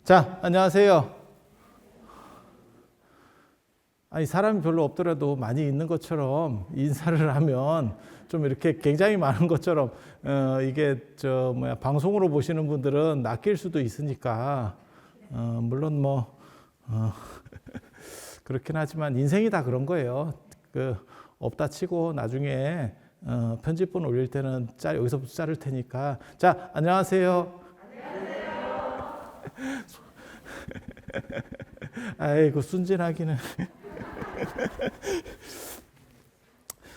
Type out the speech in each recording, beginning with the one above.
자, 안녕하세요. 아니, 사람이 별로 없더라도 많이 있는 것처럼 인사를 하면 좀 이렇게 굉장히 많은 것처럼, 이게 방송으로 보시는 분들은 낚일 수도 있으니까, 물론 그렇긴 하지만 인생이 다 그런 거예요. 없다 치고 나중에, 편집본 올릴 때는 여기서부터 자를 테니까. 자, 안녕하세요. 아이고, 순진하기는.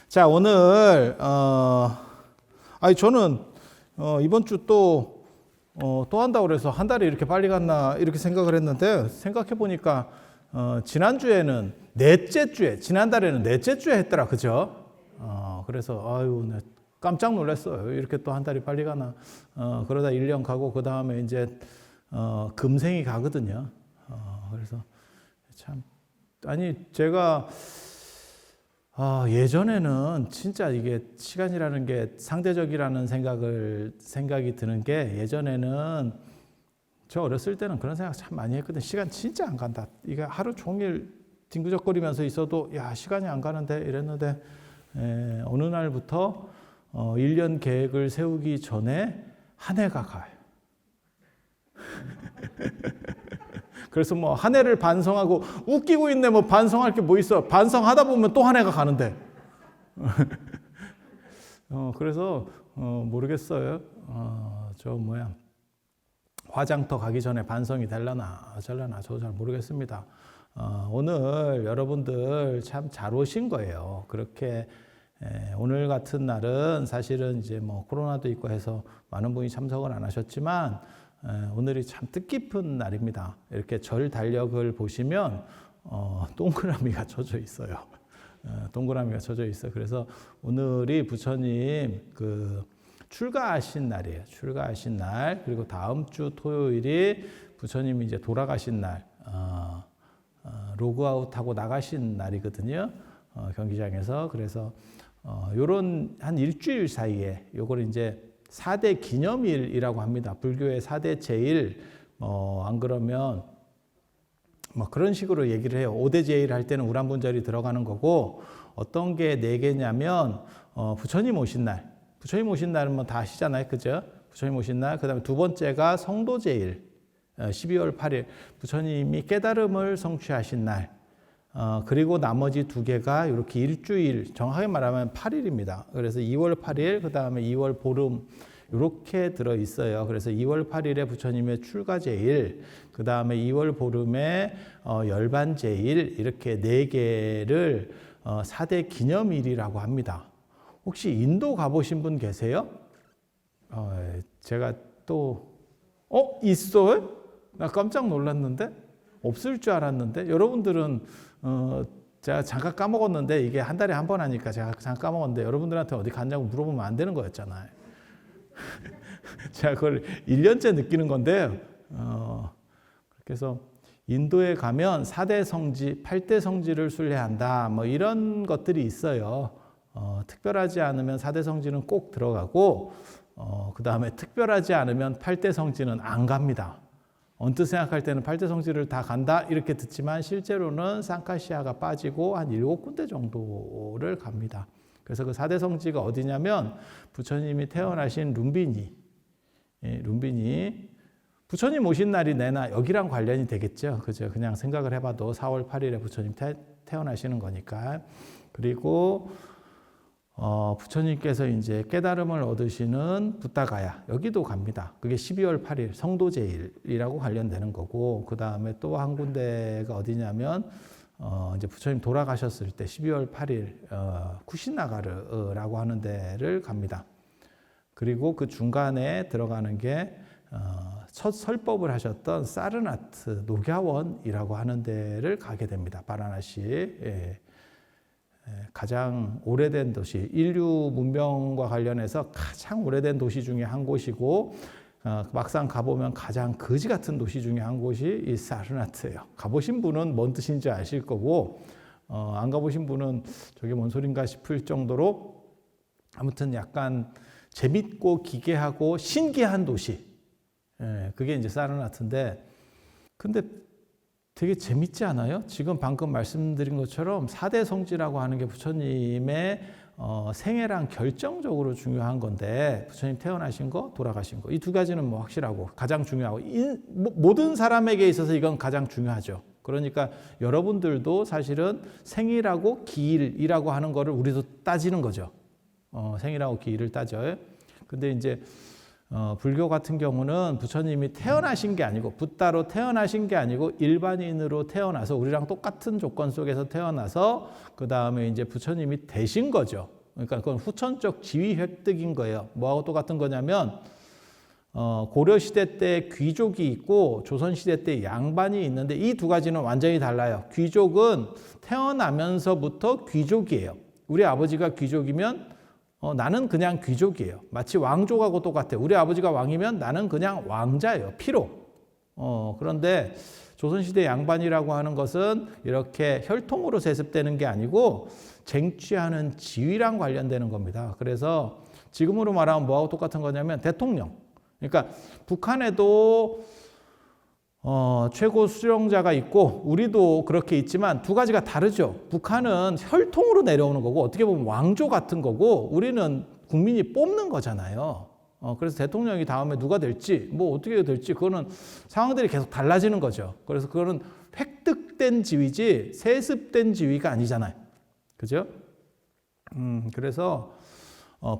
자, 오늘, 저는, 이번 주 또 한다고 그래서 한 달이 이렇게 빨리 갔나, 이렇게 생각을 했는데, 생각해보니까, 지난주에는 지난달에는 넷째 주에 했더라, 그죠? 그래서, 나 깜짝 놀랐어요. 이렇게 또 한 달이 빨리 가나. 그러다 1년 가고, 그 다음에 이제, 금생이 가거든요. 그래서 참, 제가, 예전에는 진짜 이게 시간이라는 게 상대적이라는 생각이 드는 게 예전에는 저 어렸을 때는 그런 생각 참 많이 했거든요. 시간 진짜 안 간다. 이게 하루 종일 뒹구적거리면서 있어도 야, 시간이 안 가는데 이랬는데, 어느 날부터 1년 계획을 세우기 전에 한 해가 가요. 그래서 한 해를 반성하고 웃기고 있네. 반성할 게 뭐 있어? 반성하다 보면 또 한 해가 가는데. 그래서 모르겠어요. 화장터 가기 전에 반성이 되려나 어쩌려나 저도 잘 모르겠습니다. 오늘 여러분들 참 잘 오신 거예요. 그렇게 오늘 같은 날은 사실은 이제 코로나도 있고 해서 많은 분이 참석을 안 하셨지만, 오늘이 참 뜻깊은 날입니다. 이렇게 절 달력을 보시면 동그라미가 쳐져 있어요. 동그라미가 쳐져 있어요. 그래서 오늘이 부처님 출가하신 날이에요. 출가하신 날. 그리고 다음 주 토요일이 부처님이 이제 돌아가신 날, 로그아웃하고 나가신 날이거든요. 경기장에서. 그래서 요런 한 일주일 사이에 요걸 이제 4대 기념일이라고 합니다. 불교의 4대 제일, 안 그러면 그런 식으로 얘기를 해요. 5대 제일 할 때는 우람분절이 들어가는 거고, 어떤 게 4개냐면, 부처님 오신 날. 부처님 오신 날은 다 아시잖아요. 그죠? 부처님 오신 날. 그 다음에 두 번째가 성도제일, 12월 8일. 부처님이 깨달음을 성취하신 날. 그리고 나머지 2개가 이렇게 일주일, 정확하게 말하면 8일입니다. 그래서 2월 8일, 그 다음에 2월 보름, 이렇게 들어 있어요. 그래서 2월 8일에 부처님의 출가제일, 그 다음에 2월 보름에 열반제일, 이렇게 4개를 4대 기념일이라고 합니다. 혹시 인도 가보신 분 계세요? 제가 또, 있어요? 나 깜짝 놀랐는데? 없을 줄 알았는데? 여러분들은 제가 잠깐 까먹었는데, 이게 한 달에 한 번 하니까 제가 잠깐 까먹었는데, 여러분들한테 어디 갔냐고 물어보면 안 되는 거였잖아요. 제가 그걸 1년째 느끼는 건데, 그래서 인도에 가면 4대 성지, 8대 성지를 순례한다, 이런 것들이 있어요. 특별하지 않으면 4대 성지는 꼭 들어가고, 그 다음에 특별하지 않으면 8대 성지는 안 갑니다. 언뜻 생각할 때는 8대 성지를 다 간다 이렇게 듣지만, 실제로는 쌍카시아가 빠지고 한 7군데 정도를 갑니다. 그래서 그 4대 성지가 어디냐면, 부처님이 태어나신 룸비니, 룸비니, 부처님 오신 날이 내나 여기랑 관련이 되겠죠. 그죠? 그냥 생각을 해봐도 4월 8일에 부처님 태어나시는 거니까. 그리고 부처님께서 이제 깨달음을 얻으시는 부타가야, 여기도 갑니다. 그게 12월 8일 성도제일이라고 관련되는 거고, 그 다음에 또 한 군데가 어디냐면, 이제 부처님 돌아가셨을 때 12월 8일 쿠시나가르라고 하는 데를 갑니다. 그리고 그 중간에 들어가는 게 첫 설법을 하셨던 사르나트 녹야원이라고 하는 데를 가게 됩니다. 바라나시. 가장 오래된 도시, 인류 문명과 관련해서 가장 오래된 도시 중에 한 곳이고, 막상 가보면 가장 거지 같은 도시 중에 한 곳이 이 사르나트예요. 가보신 분은 뭔 뜻인지 아실 거고, 안 가보신 분은 저게 뭔 소린가 싶을 정도로, 아무튼 약간 재밌고 기괴하고 신기한 도시, 그게 이제 사르나트인데, 근데 되게 재밌지 않아요? 지금 방금 말씀드린 것처럼 4대 성지라고 하는 게 부처님의 생애랑 결정적으로 중요한 건데, 부처님 태어나신 거, 돌아가신 거, 이 두 가지는 뭐 확실하고 가장 중요하고 모든 사람에게 있어서 이건 가장 중요하죠. 그러니까 여러분들도 사실은 생일하고 기일이라고 하는 거를 우리도 따지는 거죠. 생일하고 기일을 따져요. 근데 이제 불교 같은 경우는 부처님이 태어나신 게 아니고, 붓다로 태어나신 게 아니고 일반인으로 태어나서 우리랑 똑같은 조건 속에서 태어나서 그 다음에 이제 부처님이 되신 거죠. 그러니까 그건 후천적 지위 획득인 거예요. 뭐하고 똑같은 거냐면 고려시대 때 귀족이 있고 조선시대 때 양반이 있는데 이 두 가지는 완전히 달라요. 귀족은 태어나면서부터 귀족이에요. 우리 아버지가 귀족이면 나는 그냥 귀족이에요. 마치 왕족하고 똑같아요. 우리 아버지가 왕이면 나는 그냥 왕자예요. 피로. 그런데 조선시대 양반이라고 하는 것은 이렇게 혈통으로 세습되는 게 아니고 쟁취하는 지위랑 관련되는 겁니다. 그래서 지금으로 말하면 뭐하고 똑같은 거냐면 대통령. 그러니까 북한에도 최고 수령자가 있고 우리도 그렇게 있지만 두 가지가 다르죠. 북한은 혈통으로 내려오는 거고 어떻게 보면 왕조 같은 거고 우리는 국민이 뽑는 거잖아요. 그래서 대통령이 다음에 누가 될지 뭐 어떻게 될지 그거는 상황들이 계속 달라지는 거죠. 그래서 그거는 획득된 지위지 세습된 지위가 아니잖아요. 그죠? 그래서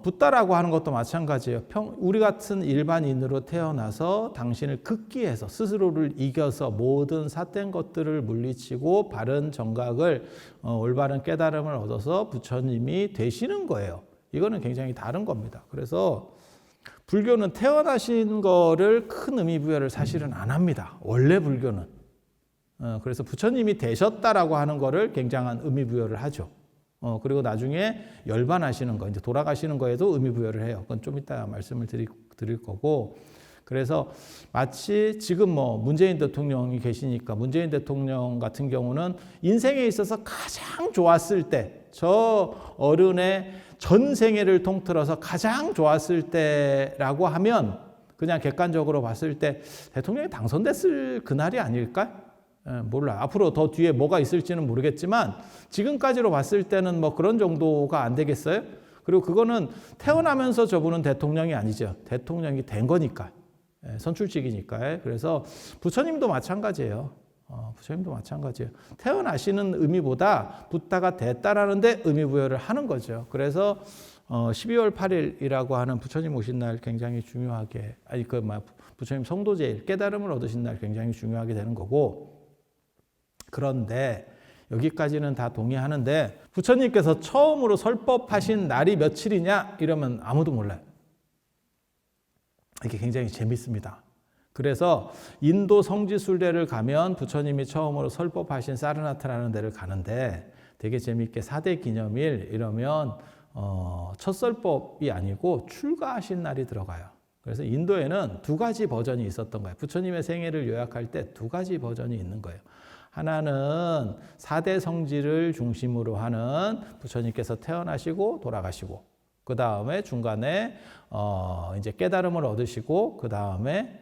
붓다라고 하는 것도 마찬가지예요. 우리 같은 일반인으로 태어나서 당신을 극기해서 스스로를 이겨서 모든 삿된 것들을 물리치고 바른 정각을 올바른 깨달음을 얻어서 부처님이 되시는 거예요. 이거는 굉장히 다른 겁니다. 그래서 불교는 태어나신 거를 큰 의미 부여를 사실은 안 합니다. 원래 불교는. 그래서 부처님이 되셨다라고 하는 거를 굉장한 의미 부여를 하죠. 그리고 나중에 열반하시는 거, 이제 돌아가시는 거에도 의미 부여를 해요. 그건 좀 이따 말씀을 드릴 거고. 그래서 마치 지금 뭐 문재인 대통령이 계시니까 문재인 대통령 같은 경우는 인생에 있어서 가장 좋았을 때, 저 어른의 전 생애를 통틀어서 가장 좋았을 때라고 하면 그냥 객관적으로 봤을 때 대통령이 당선됐을 그날이 아닐까? 몰라. 앞으로 더 뒤에 뭐가 있을지는 모르겠지만 지금까지로 봤을 때는 뭐 그런 정도가 안 되겠어요? 그리고 그거는 태어나면서 저분은 대통령이 아니죠. 대통령이 된 거니까. 선출직이니까. 그래서 부처님도 마찬가지예요. 부처님도 마찬가지예요. 태어나시는 의미보다 붓다가 됐다라는 데 의미 부여를 하는 거죠. 그래서 12월 8일이라고 하는 부처님 오신 날 굉장히 중요하게, 부처님 성도제일, 깨달음을 얻으신 날 굉장히 중요하게 되는 거고, 그런데 여기까지는 다 동의하는데 부처님께서 처음으로 설법하신 날이 며칠이냐 이러면 아무도 몰라요. 이게 굉장히 재밌습니다. 그래서 인도 성지순례를 가면 부처님이 처음으로 설법하신 사르나트라는 데를 가는데 되게 재밌게 4대 기념일 이러면 첫 설법이 아니고 출가하신 날이 들어가요. 그래서 인도에는 두 가지 버전이 있었던 거예요. 부처님의 생애를 요약할 때 두 가지 버전이 있는 거예요. 하나는 4대 성지를 중심으로 하는 부처님께서 태어나시고 돌아가시고 그 다음에 중간에 이제 깨달음을 얻으시고 그 다음에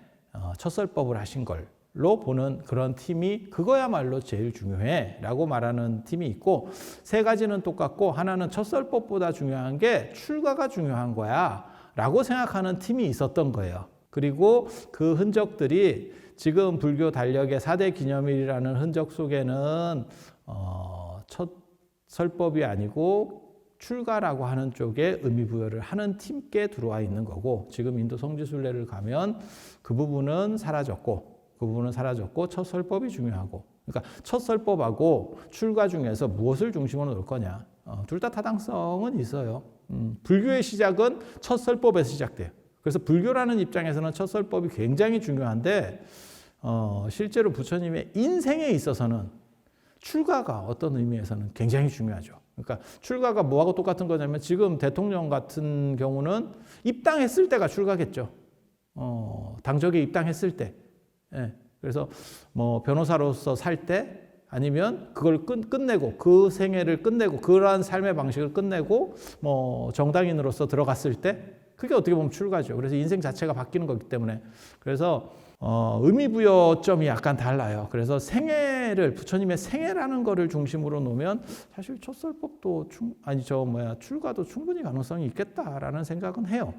첫설법을 하신 걸로 보는 그런 팀이 그거야말로 제일 중요해 라고 말하는 팀이 있고, 세 가지는 똑같고 하나는 첫설법보다 중요한 게 출가가 중요한 거야 라고 생각하는 팀이 있었던 거예요. 그리고 그 흔적들이 지금 불교 달력의 4대 기념일이라는 흔적 속에는 첫 설법이 아니고 출가라고 하는 쪽에 의미 부여를 하는 팀께 들어와 있는 거고, 지금 인도 성지순례를 가면 그 부분은 사라졌고 첫 설법이 중요하고, 그러니까 첫 설법하고 출가 중에서 무엇을 중심으로 놓을 거냐, 둘 다 타당성은 있어요. 불교의 시작은 첫 설법에서 시작돼요. 그래서 불교라는 입장에서는 첫 설법이 굉장히 중요한데 실제로 부처님의 인생에 있어서는 출가가 어떤 의미에서는 굉장히 중요하죠. 그러니까 출가가 뭐하고 똑같은 거냐면 지금 대통령 같은 경우는 입당했을 때가 출가겠죠. 당적에 입당했을 때. 예. 그래서 뭐 변호사로서 살 때 아니면 그걸 끝내고 그 생애를 끝내고 그러한 삶의 방식을 끝내고 뭐 정당인으로서 들어갔을 때 그게 어떻게 보면 출가죠. 그래서 인생 자체가 바뀌는 거기 때문에, 그래서 의미 부여점이 약간 달라요. 그래서 생애를 부처님의 생애라는 거를 중심으로 놓으면 사실 촛설법도 출가도 충분히 가능성이 있겠다라는 생각은 해요.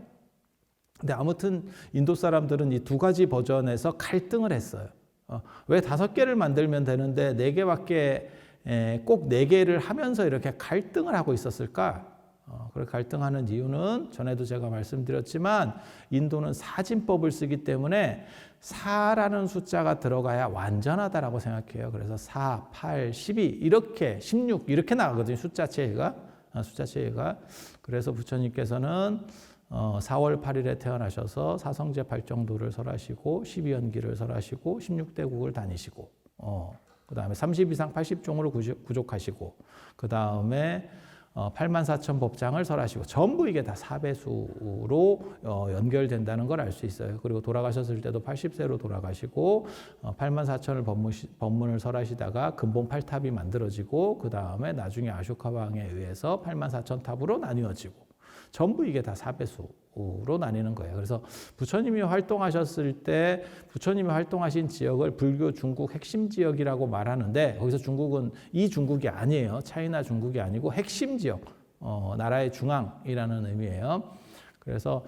근데 아무튼 인도 사람들은 이 두 가지 버전에서 갈등을 했어요. 왜 5개를 만들면 되는데 4개밖에 꼭 4개를 하면서 이렇게 갈등을 하고 있었을까? 그렇게 갈등하는 이유는 전에도 제가 말씀드렸지만 인도는 사진법을 쓰기 때문에 4라는 숫자가 들어가야 완전하다라고 생각해요. 그래서 4, 8, 12 이렇게 16 이렇게 나가거든요. 숫자체가. 그래서 부처님께서는 4월 8일에 태어나셔서 사성제 8정도를 설하시고 12연기를 설하시고 16대국을 다니시고 그 다음에 30 이상 80종으로 구족하시고 그 다음에 84,000 법장을 설하시고 전부 이게 다 사배수로 연결된다는 걸 알 수 있어요. 그리고 돌아가셨을 때도 80세로 돌아가시고 84,000을 법문을 설하시다가 근본 8탑이 만들어지고 그 다음에 나중에 아쇼카 왕에 의해서 84,000 탑으로 나뉘어지고 전부 이게 다 사배수로 나뉘는 거예요. 그래서 부처님이 활동하셨을 때 부처님이 활동하신 지역을 불교 중국 핵심 지역이라고 말하는데 거기서 중국은 이 중국이 아니에요. 차이나 중국이 아니고 핵심 지역, 나라의 중앙이라는 의미예요. 그래서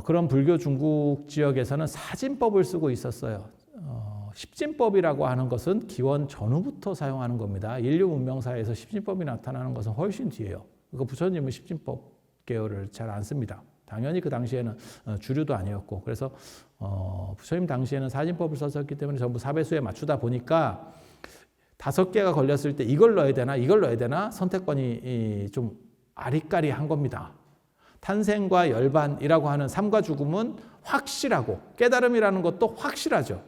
그런 불교 중국 지역에서는 사진법을 쓰고 있었어요. 십진법이라고 하는 것은 기원 전후부터 사용하는 겁니다. 인류 문명사에서 십진법이 나타나는 것은 훨씬 뒤에요. 그 부처님은 십진법 계열을 잘 안 씁니다. 당연히 그 당시에는 주류도 아니었고 그래서 부처님 당시에는 사진법을 썼었기 때문에 전부 사배수에 맞추다 보니까 5개가 걸렸을 때 이걸 넣어야 되나 이걸 넣어야 되나 선택권이 좀 아리까리한 겁니다. 탄생과 열반이라고 하는 삶과 죽음은 확실하고 깨달음이라는 것도 확실하죠.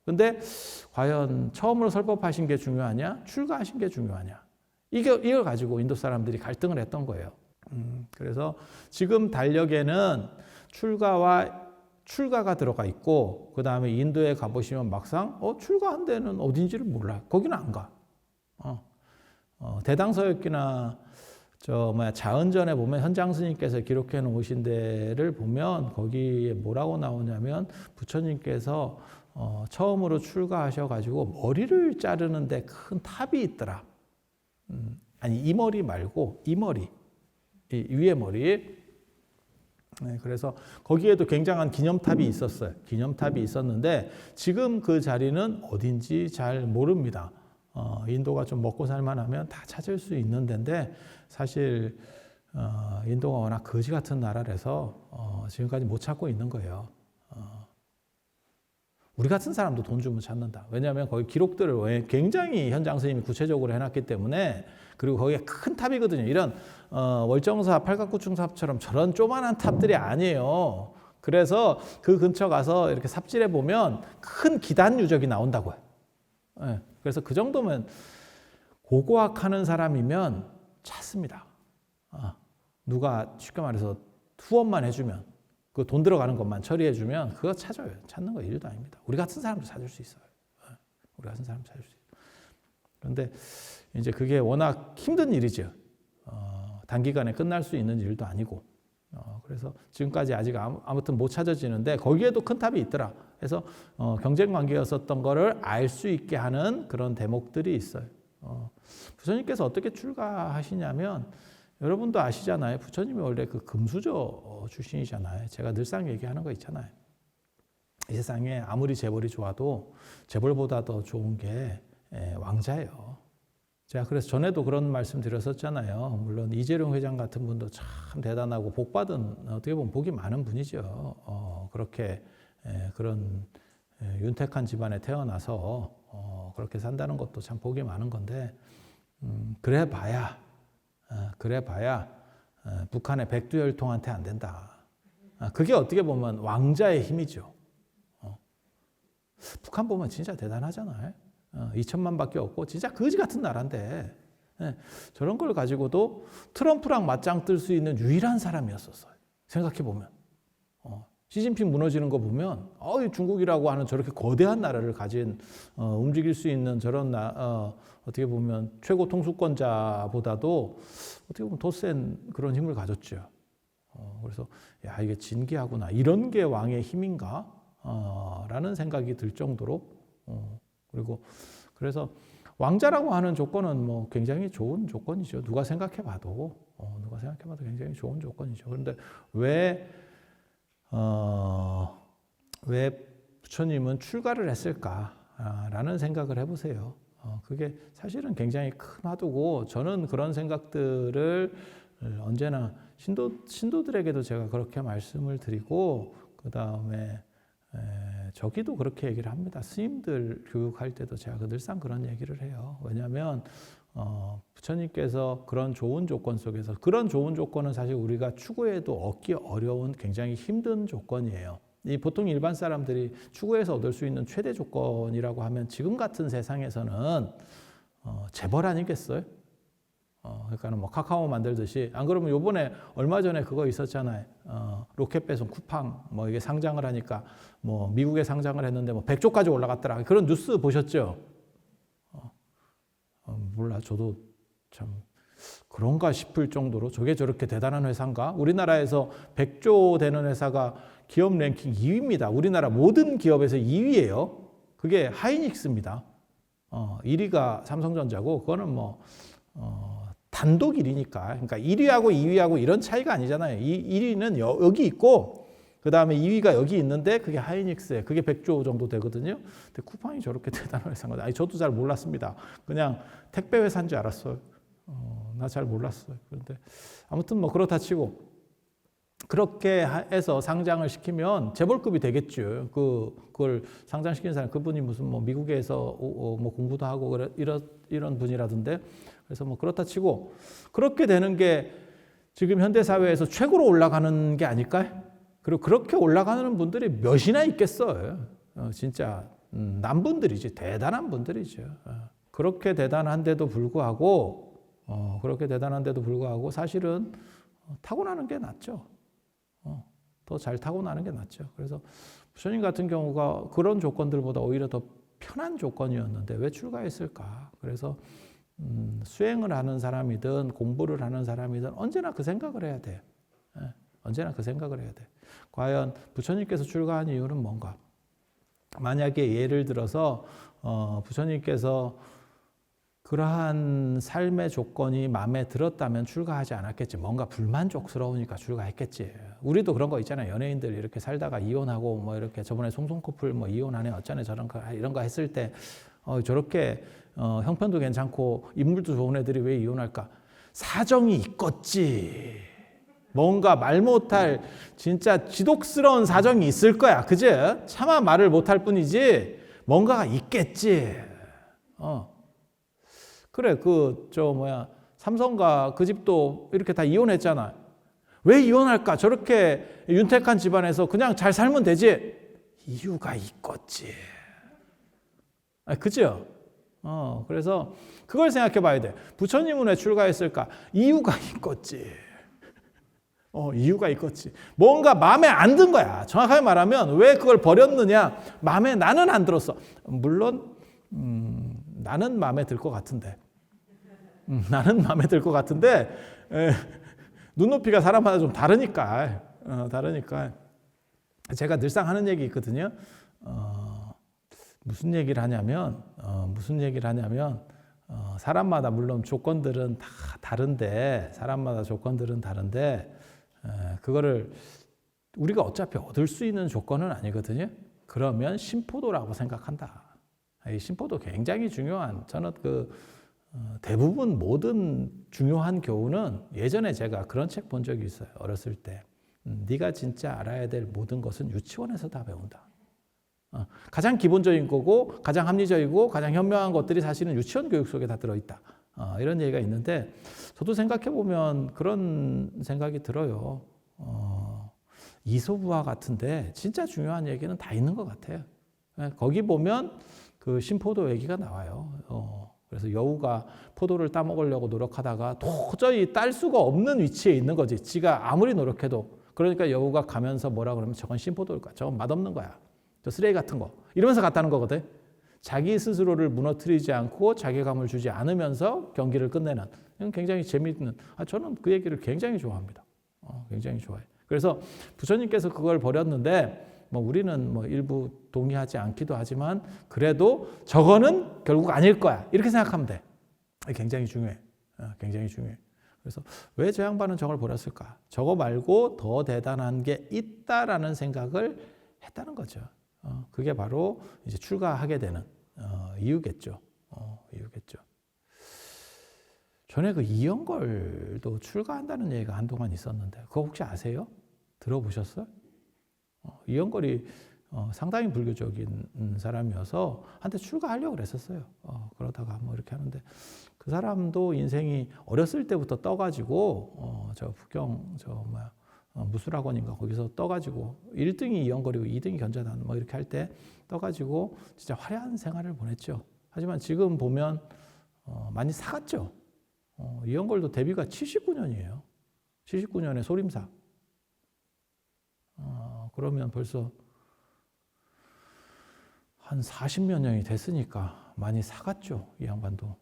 근데 과연 처음으로 설법하신 게 중요하냐 출가하신 게 중요하냐 이걸 가지고 인도 사람들이 갈등을 했던 거예요. 그래서 지금 달력에는 출가가 들어가 있고 그 다음에 인도에 가보시면 막상 출가한 데는 어딘지를 몰라. 거기는 안 가. 대당서역기나 자은전에 보면 현장 스님께서 기록해 놓으신 데를 보면 거기에 뭐라고 나오냐면 부처님께서 처음으로 출가하셔가지고 머리를 자르는데 큰 탑이 있더라. 아니 이 머리 말고 이 머리 이 위에 머리. 그래서 거기에도 굉장한 기념탑이 있었어요. 기념탑이 있었는데 지금 그 자리는 어딘지 잘 모릅니다. 인도가 좀 먹고 살만하면 다 찾을 수 있는 데인데 사실 인도가 워낙 거지 같은 나라라서 지금까지 못 찾고 있는 거예요. 우리 같은 사람도 돈 주면 찾는다. 왜냐하면 거기 기록들을 굉장히 현장 스님이 구체적으로 해놨기 때문에 그리고 거기에 큰 탑이거든요. 이런 월정사, 팔각구충사처럼 저런 조만한 탑들이 아니에요. 그래서 그 근처 가서 이렇게 삽질해 보면 큰 기단 유적이 나온다고요. 네. 그래서 그 정도면 고고학하는 사람이면 찾습니다. 누가 쉽게 말해서 후원만 해주면 그 돈 들어가는 것만 처리해주면 그거 찾아요. 찾는 거 일도 아닙니다. 우리 같은 사람도 찾을 수 있어요. 우리 같은 사람 찾을 수 있어요. 그런데 이제 그게 워낙 힘든 일이죠. 단기간에 끝날 수 있는 일도 아니고. 그래서 지금까지 아직 아무튼 못 찾아지는데 거기에도 큰 탑이 있더라. 그래서 경쟁 관계였었던 거를 알 수 있게 하는 그런 대목들이 있어요. 부처님께서 어떻게 출가하시냐면 여러분도 아시잖아요. 부처님이 원래 그 금수저 출신이잖아요. 제가 늘상 얘기하는 거 있잖아요. 이 세상에 아무리 재벌이 좋아도 재벌보다 더 좋은 게 왕자예요. 제가 그래서 전에도 그런 말씀 드렸었잖아요. 물론 이재룡 회장 같은 분도 참 대단하고 복받은 어떻게 보면 복이 많은 분이죠. 그렇게 그런 윤택한 집안에 태어나서 그렇게 산다는 것도 참 복이 많은 건데 그래 봐야 북한의 백두혈통한테 안 된다. 그게 어떻게 보면 왕자의 힘이죠. 북한 보면 진짜 대단하잖아요. 2천만밖에 없고 진짜 거지 같은 나라인데 저런 걸 가지고도 트럼프랑 맞짱 뜰 수 있는 유일한 사람이었었어요. 생각해 보면 시진핑 무너지는 거 보면 중국이라고 하는 저렇게 거대한 나라를 가진 움직일 수 있는 저런 어떻게 보면 최고 통수권자보다도 어떻게 보면 더 센 그런 힘을 가졌죠. 그래서 야 이게 진기하구나. 이런 게 왕의 힘인가? 라는 생각이 들 정도로 그리고 그래서 왕자라고 하는 조건은 뭐 굉장히 좋은 조건이죠. 누가 생각해봐도 굉장히 좋은 조건이죠. 그런데 왜 부처님은 출가를 했을까라는 생각을 해보세요. 그게 사실은 굉장히 큰 화두고 저는 그런 생각들을 언제나 신도들에게도 제가 그렇게 말씀을 드리고 그 다음에 저기도 그렇게 얘기를 합니다. 스님들 교육할 때도 제가 늘상 그런 얘기를 해요. 왜냐하면 부처님께서 그런 좋은 조건 속에서 그런 좋은 조건은 사실 우리가 추구해도 얻기 어려운 굉장히 힘든 조건이에요. 이 보통 일반 사람들이 추구해서 얻을 수 있는 최대 조건이라고 하면 지금 같은 세상에서는 재벌 아니겠어요? 그러니까 뭐 카카오 만들듯이 안 그러면 요번에 얼마 전에 그거 있었잖아요. 로켓 배송 쿠팡 뭐 이게 상장을 하니까 뭐 미국에 상장을 했는데 뭐 100조까지 올라갔더라. 그런 뉴스 보셨죠? 몰라. 저도 참 그런가 싶을 정도로 저게 저렇게 대단한 회사인가? 우리나라에서 100조 되는 회사가 기업 랭킹 2위입니다. 우리나라 모든 기업에서 2위예요. 그게 하이닉스입니다. 1위가 삼성전자고 그거는 뭐 단독 1위니까. 그러니까 1위하고 2위하고 이런 차이가 아니잖아요. 1위는 여기 있고 그 다음에 2위가 여기 있는데 그게 하이닉스에 그게 100조 정도 되거든요. 근데 쿠팡이 저렇게 대단한 회사인 거다. 아니 저도 잘 몰랐습니다. 그냥 택배 회사인 줄 알았어요. 나 잘 몰랐어요. 그런데 아무튼 뭐 그렇다 치고 그렇게 해서 상장을 시키면 재벌급이 되겠죠. 그걸 상장시킨 사람 그분이 무슨 뭐 미국에서 뭐 공부도 하고 이런 분이라던데. 그래서 뭐 그렇다 치고 그렇게 되는 게 지금 현대 사회에서 최고로 올라가는 게 아닐까요? 그리고 그렇게 올라가는 분들이 몇이나 있겠어요. 진짜 남분들이지 대단한 분들이죠. 그렇게 대단한데도 불구하고 사실은 타고나는 게 낫죠. 더 잘 타고나는 게 낫죠. 그래서 부처님 같은 경우가 그런 조건들보다 오히려 더 편한 조건이었는데 왜 출가했을까? 그래서 수행을 하는 사람이든 공부를 하는 사람이든 언제나 그 생각을 해야 돼. 언제나 그 생각을 해야 돼. 과연 부처님께서 출가한 이유는 뭔가? 만약에 예를 들어서 부처님께서 그러한 삶의 조건이 마음에 들었다면 출가하지 않았겠지. 뭔가 불만족스러우니까 출가했겠지. 우리도 그런 거 있잖아요. 연예인들 이렇게 살다가 이혼하고 뭐 이렇게 저번에 송송 커플 뭐 이혼하네 어쩌네 저런 거 이런 거 했을 때 저렇게 형편도 괜찮고 인물도 좋은 애들이 왜 이혼할까? 사정이 있겠지. 뭔가 말 못할 진짜 지독스러운 사정이 있을 거야. 그제? 차마 말을 못할 뿐이지 뭔가가 있겠지. 그래 삼성가 그 집도 이렇게 다 이혼했잖아. 왜 이혼할까? 저렇게 윤택한 집안에서 그냥 잘 살면 되지. 이유가 있겠지. 그죠? 그래서 그걸 생각해 봐야 돼. 부처님은 왜 출가했을까? 이유가 있겠지. 이유가 있겠지. 뭔가 마음에 안 든 거야. 정확하게 말하면 왜 그걸 버렸느냐? 마음에 나는 안 들었어. 물론 나는 마음에 들 것 같은데. 나는 마음에 들 것 같은데 눈높이가 사람마다 좀 다르니까. 제가 늘상 하는 얘기 있거든요. 무슨 얘기를 하냐면 사람마다 물론 조건들은 다 다른데 그거를 우리가 어차피 얻을 수 있는 조건은 아니거든요. 그러면 심포도라고 생각한다. 이 심포도 굉장히 중요한 저는 대부분 모든 중요한 교훈은 예전에 제가 그런 책 본 적이 있어요. 어렸을 때. 네가 진짜 알아야 될 모든 것은 유치원에서 다 배운다. 가장 기본적인 거고 가장 합리적이고 가장 현명한 것들이 사실은 유치원 교육 속에 다 들어있다. 이런 얘기가 있는데 저도 생각해보면 그런 생각이 들어요. 이소부화 같은데 진짜 중요한 얘기는 다 있는 것 같아요. 거기 보면 그 신포도 얘기가 나와요. 그래서 여우가 포도를 따먹으려고 노력하다가 도저히 딸 수가 없는 위치에 있는 거지. 지가 아무리 노력해도. 그러니까 여우가 가면서 뭐라 그러면 저건 신포도일까? 저건 맛없는 거야. 저 쓰레기 같은 거. 이러면서 갔다는 거거든. 자기 스스로를 무너뜨리지 않고 자괴감을 주지 않으면서 경기를 끝내는 굉장히 재미있는 저는 그 얘기를 굉장히 좋아합니다. 굉장히 좋아해요. 그래서 부처님께서 그걸 버렸는데 뭐 우리는 뭐 일부 동의하지 않기도 하지만 그래도 저거는 결국 아닐 거야. 이렇게 생각하면 돼. 굉장히 중요해. 굉장히 중요해. 그래서 왜 저 양반은 저걸 버렸을까? 저거 말고 더 대단한 게 있다라는 생각을 했다는 거죠. 그게 바로 이제 출가하게 되는 이유겠죠. 이유겠죠. 전에 그 이영걸도 출가한다는 얘기가 한동안 있었는데 그거 혹시 아세요? 들어보셨어요? 이영걸이 상당히 불교적인 사람이어서 한때 출가하려고 그랬었어요. 그러다가 뭐 이렇게 하는데 그 사람도 인생이 어렸을 때부터 떠가지고 저 북경 무술학원인가 거기서 떠가지고 1등이 이영걸이고 2등이 견자단 뭐 이렇게 할 때 떠가지고 진짜 화려한 생활을 보냈죠. 하지만 지금 보면 많이 사갔죠. 이영걸도 데뷔가 79년이에요. 79년에 소림사. 그러면 벌써 한 40여 년이 됐으니까 많이 사갔죠. 이 양반도.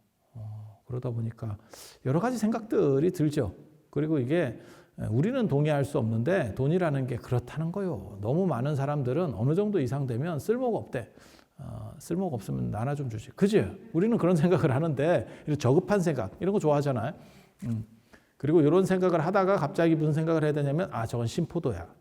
그러다 보니까 여러 가지 생각들이 들죠. 그리고 이게 우리는 동의할 수 없는데 돈이라는 게 그렇다는 거요. 너무 많은 사람들은 어느 정도 이상 되면 쓸모가 없대. 쓸모가 없으면 나눠 좀 주지. 그죠? 우리는 그런 생각을 하는데 이런 저급한 생각 이런 거 좋아하잖아요. 그리고 이런 생각을 하다가 갑자기 무슨 생각을 해야 되냐면 저건 신포도야.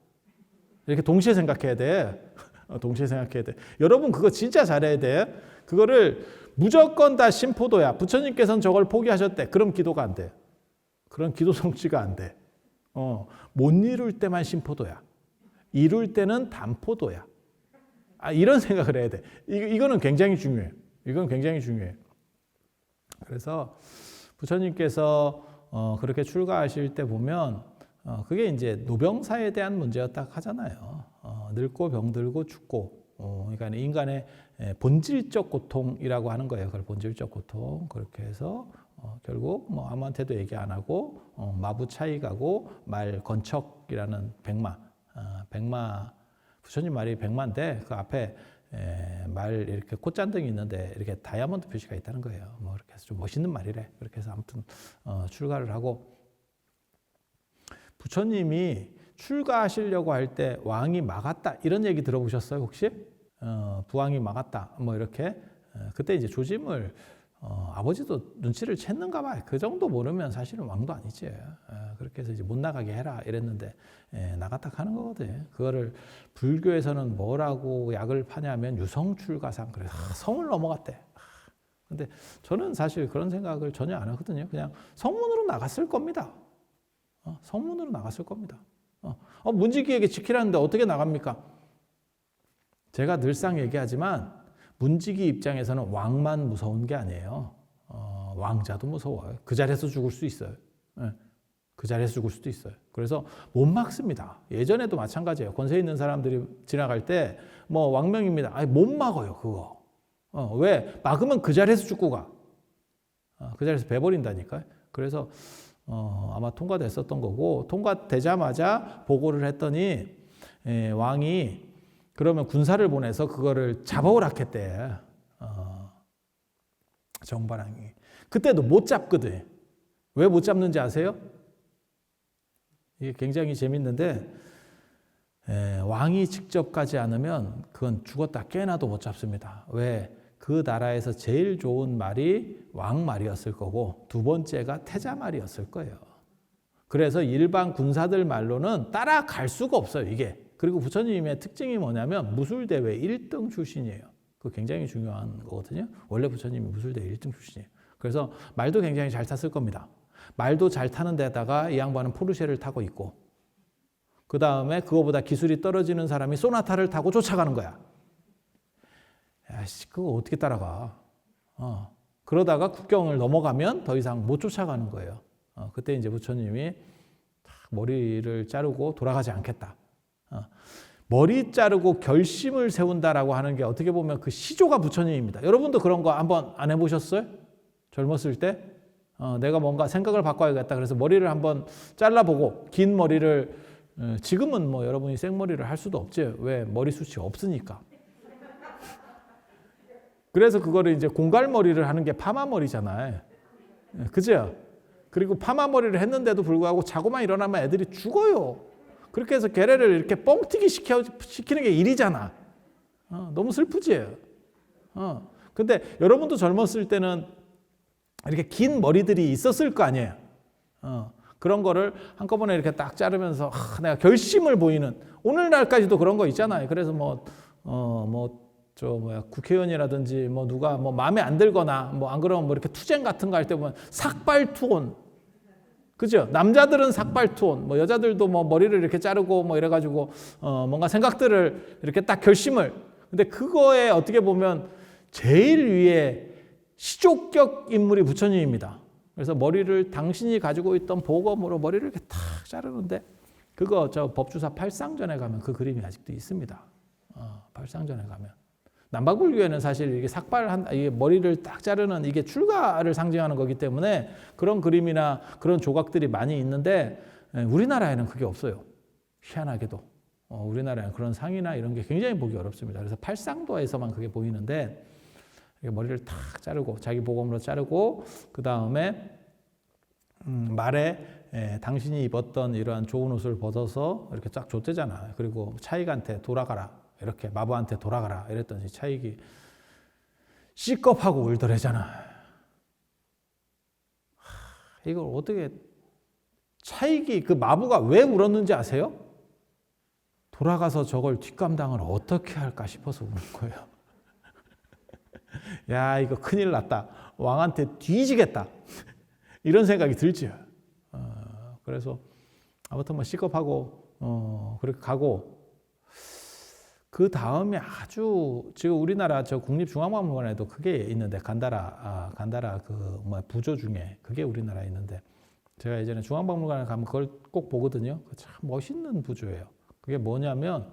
이렇게 동시에 생각해야 돼. 동시에 생각해야 돼. 여러분 그거 진짜 잘해야 돼. 그거를 무조건 다 신포도야. 부처님께서는 저걸 포기하셨대. 그럼 기도가 안 돼. 그런 기도 성취가 안 돼. 못 이룰 때만 신포도야. 이룰 때는 단포도야. 이런 생각을 해야 돼. 이거는 굉장히 중요해. 이건 굉장히 중요해. 그래서 부처님께서 그렇게 출가하실 때 보면 그게 이제 노병사에 대한 문제였다 하잖아요. 늙고 병들고 죽고, 그러니까 인간의 본질적 고통이라고 하는 거예요. 그걸 본질적 고통. 그렇게 해서 결국 뭐 아무한테도 얘기 안 하고 마부 차이 가고 말 건척이라는 백마 부처님 말이 백마인데 그 앞에 말 이렇게 콧잔등이 있는데 이렇게 다이아몬드 표시가 있다는 거예요. 뭐 이렇게 해서 좀 멋있는 말이래. 그렇게 해서 아무튼 출가를 하고. 부처님이 출가하시려고 할 때 왕이 막았다 이런 얘기 들어보셨어요 혹시? 부왕이 막았다 뭐 이렇게. 그때 이제 조짐을 아버지도 눈치를 챘는가 봐요. 그 정도 모르면 사실은 왕도 아니지. 그렇게 해서 이제 못 나가게 해라 이랬는데 나갔다 하는 거거든. 그거를 불교에서는 뭐라고 약을 파냐면 유성출가상. 그래서 성을 넘어갔대. 근데 저는 사실 그런 생각을 전혀 안 하거든요. 그냥 성문으로 나갔을 겁니다. 성문으로 나갔을 겁니다. 문지기에게 지키라는데 어떻게 나갑니까? 제가 늘상 얘기하지만 문지기 입장에서는 왕만 무서운 게 아니에요. 왕자도 무서워요. 그 자리에서 죽을 수 있어요. 그 자리에서 죽을 수도 있어요. 그래서 못 막습니다. 예전에도 마찬가지예요. 권세 있는 사람들이 지나갈 때 뭐 왕명입니다. 못 막아요 그거. 왜? 막으면 그 자리에서 죽고 가. 그 자리에서 배버린다니까요. 그래서 아마 통과됐었던 거고, 통과되자마자 보고를 했더니 왕이 그러면 군사를 보내서 그거를 잡아오라 했대. 정반왕이. 그때도 못 잡거든. 왜 못 잡는지 아세요? 이게 굉장히 재밌는데 왕이 직접 가지 않으면 그건 죽었다 깨나도 못 잡습니다. 왜? 그 나라에서 제일 좋은 말이 왕말이었을 거고 두 번째가 태자말이었을 거예요. 그래서 일반 군사들 말로는 따라갈 수가 없어요, 이게. 그리고 부처님의 특징이 뭐냐면 무술대회 1등 출신이에요. 그거 굉장히 중요한 거거든요. 원래 부처님이 무술대회 1등 출신이에요. 그래서 말도 굉장히 잘 탔을 겁니다. 말도 잘 타는 데다가 이 양반은 포르쉐를 타고 있고 그 다음에 그거보다 기술이 떨어지는 사람이 소나타를 타고 쫓아가는 거야. 야씨, 그거 어떻게 따라가? 그러다가 국경을 넘어가면 더 이상 못 쫓아가는 거예요. 그때 이제 부처님이 머리를 자르고 돌아가지 않겠다. 머리 자르고 결심을 세운다라고 하는 게 어떻게 보면 그 시조가 부처님입니다. 여러분도 그런 거 한번 안 해보셨어요? 젊었을 때? 내가 뭔가 생각을 바꿔야겠다. 그래서 머리를 한번 잘라보고 긴 머리를 지금은 뭐 여러분이 생머리를 할 수도 없지. 왜? 머리숱이 없으니까. 그래서 그거를 이제 공갈머리를 하는 게 파마머리잖아요. 그죠? 그리고 파마머리를 했는데도 불구하고 자고만 일어나면 애들이 죽어요. 그렇게 해서 게레를 이렇게 뻥튀기 시키는 게 일이잖아. 너무 슬프지. 근데 여러분도 젊었을 때는 이렇게 긴 머리들이 있었을 거 아니에요. 그런 거를 한꺼번에 이렇게 딱 자르면서 내가 결심을 보이는, 오늘날까지도 그런 거 있잖아요. 그래서 국회의원이라든지 누가 마음에 안 들거나 안 그러면 이렇게 투쟁 같은 거 할 때 보면 삭발투혼, 그죠? 남자들은 삭발투혼, 여자들도 머리를 이렇게 자르고 이래가지고 뭔가 생각들을 이렇게 딱 결심을. 근데 그거에 어떻게 보면 제일 위에 시족격 인물이 부처님입니다. 그래서 머리를 당신이 가지고 있던 보검으로 머리를 이렇게 탁 자르는데, 그거 법주사 팔상전에 가면 그 그림이 아직도 있습니다. 팔상전에 가면. 남방불교에는 사실 이게 이게 머리를 딱 자르는 이게 출가를 상징하는 거기 때문에 그런 그림이나 그런 조각들이 많이 있는데, 우리나라에는 그게 없어요. 희한하게도. 우리나라에는 그런 상이나 이런 게 굉장히 보기 어렵습니다. 그래서 팔상도에서만 그게 보이는데, 머리를 탁 자르고 자기 보검으로 자르고 그 다음에 말에 당신이 입었던 이러한 좋은 옷을 벗어서 이렇게 쫙 줬대잖아. 그리고 차익한테 돌아가라, 이렇게 마부한테 돌아가라 이랬더니 차익이 찌껍하고 울더래잖아. 이걸 어떻게, 차익이 그 마부가 왜 울었는지 아세요? 돌아가서 저걸 뒷감당을 어떻게 할까 싶어서 우는 거예요. 야, 이거 큰일 났다. 왕한테 뒤지겠다. 이런 생각이 들죠. 그래서 아무튼 시겁하고 그렇게 가고, 그 다음에 아주 지금 우리나라 국립중앙박물관에도 그게 있는데, 간다라 부조 중에 그게 우리나라에 있는데, 제가 예전에 중앙박물관에 가면 그걸 꼭 보거든요. 참 멋있는 부조예요. 그게 뭐냐면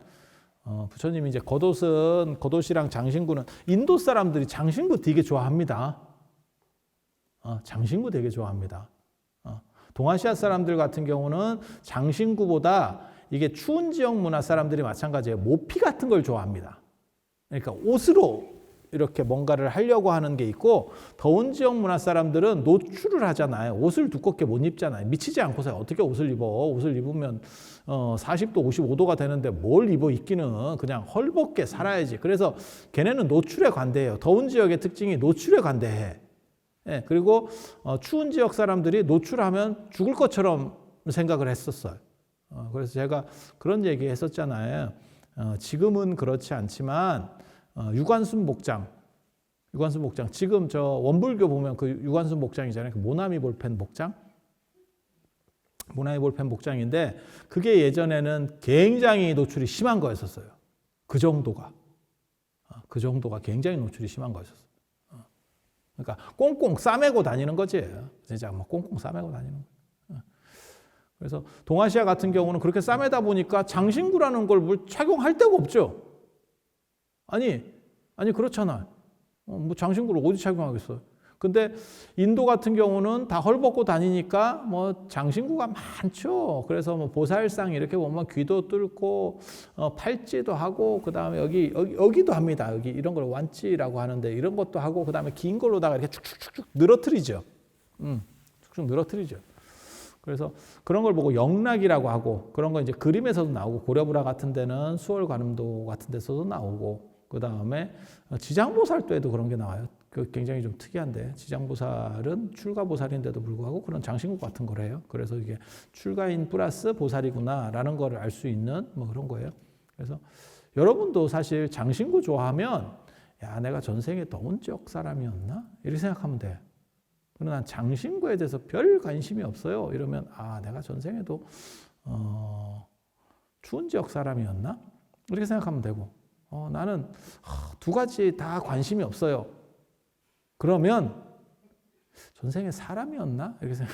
부처님이 이제 겉옷이랑 장신구는, 인도 사람들이 장신구 되게 좋아합니다. 장신구 되게 좋아합니다. 동아시아 사람들 같은 경우는 장신구보다 이게 추운 지역 문화 사람들이 마찬가지예요. 모피 같은 걸 좋아합니다. 그러니까 옷으로 이렇게 뭔가를 하려고 하는 게 있고, 더운 지역 문화 사람들은 노출을 하잖아요. 옷을 두껍게 못 입잖아요. 미치지 않고서 어떻게 옷을 입어. 옷을 입으면 40도 55도가 되는데 뭘 입어 입기는. 그냥 헐벗게 살아야지. 그래서 걔네는 노출에 관대해요. 더운 지역의 특징이 노출에 관대해. 예, 그리고 추운 지역 사람들이 노출하면 죽을 것처럼 생각을 했었어요. 그래서 제가 그런 얘기 했었잖아요. 지금은 그렇지 않지만 유관순 목장, 지금 원불교 보면 그 유관순 목장이잖아요. 그 모나미 볼펜 목장인데, 그게 예전에는 굉장히 노출이 심한 거였었어요. 그 정도가 굉장히 노출이 심한 거였었어요. 그러니까 꽁꽁 싸매고 다니는 거지. 진짜 꽁꽁 싸매고 다니는 거예요. 그래서 동아시아 같은 경우는 그렇게 싸매다 보니까 장신구라는 걸 착용할 데가 없죠. 아니 그렇잖아. 장신구를 어디 착용하겠어요? 근데 인도 같은 경우는 다 헐벗고 다니니까 장신구가 많죠. 그래서 보살상 이렇게 보면 귀도 뚫고 팔찌도 하고, 그 다음에 여기도 합니다. 여기 이런 걸 완찌라고 하는데, 이런 것도 하고, 그 다음에 긴 걸로다가 이렇게 축축축 늘어뜨리죠. 축축 늘어뜨리죠. 그래서 그런 걸 보고 영락이라고 하고, 그런 거 이제 그림에서도 나오고, 고려불화 같은 데는 수월관음도 같은 데서도 나오고, 그 다음에 지장보살도에도 그런 게 나와요. 그 굉장히 좀 특이한데, 지장보살은 출가보살인데도 불구하고 그런 장신구 같은 거래요. 그래서 이게 출가인 플러스 보살이구나라는 거를 알 수 있는 그런 거예요. 그래서 여러분도 사실 장신구 좋아하면, 야, 내가 전생에 더운 지역 사람이었나? 이렇게 생각하면 돼. 그러나 난 장신구에 대해서 별 관심이 없어요. 이러면 내가 전생에도 추운 지역 사람이었나? 이렇게 생각하면 되고, 나는 두 가지 다 관심이 없어요. 그러면 전생에 사람이었나? 이렇게 생각.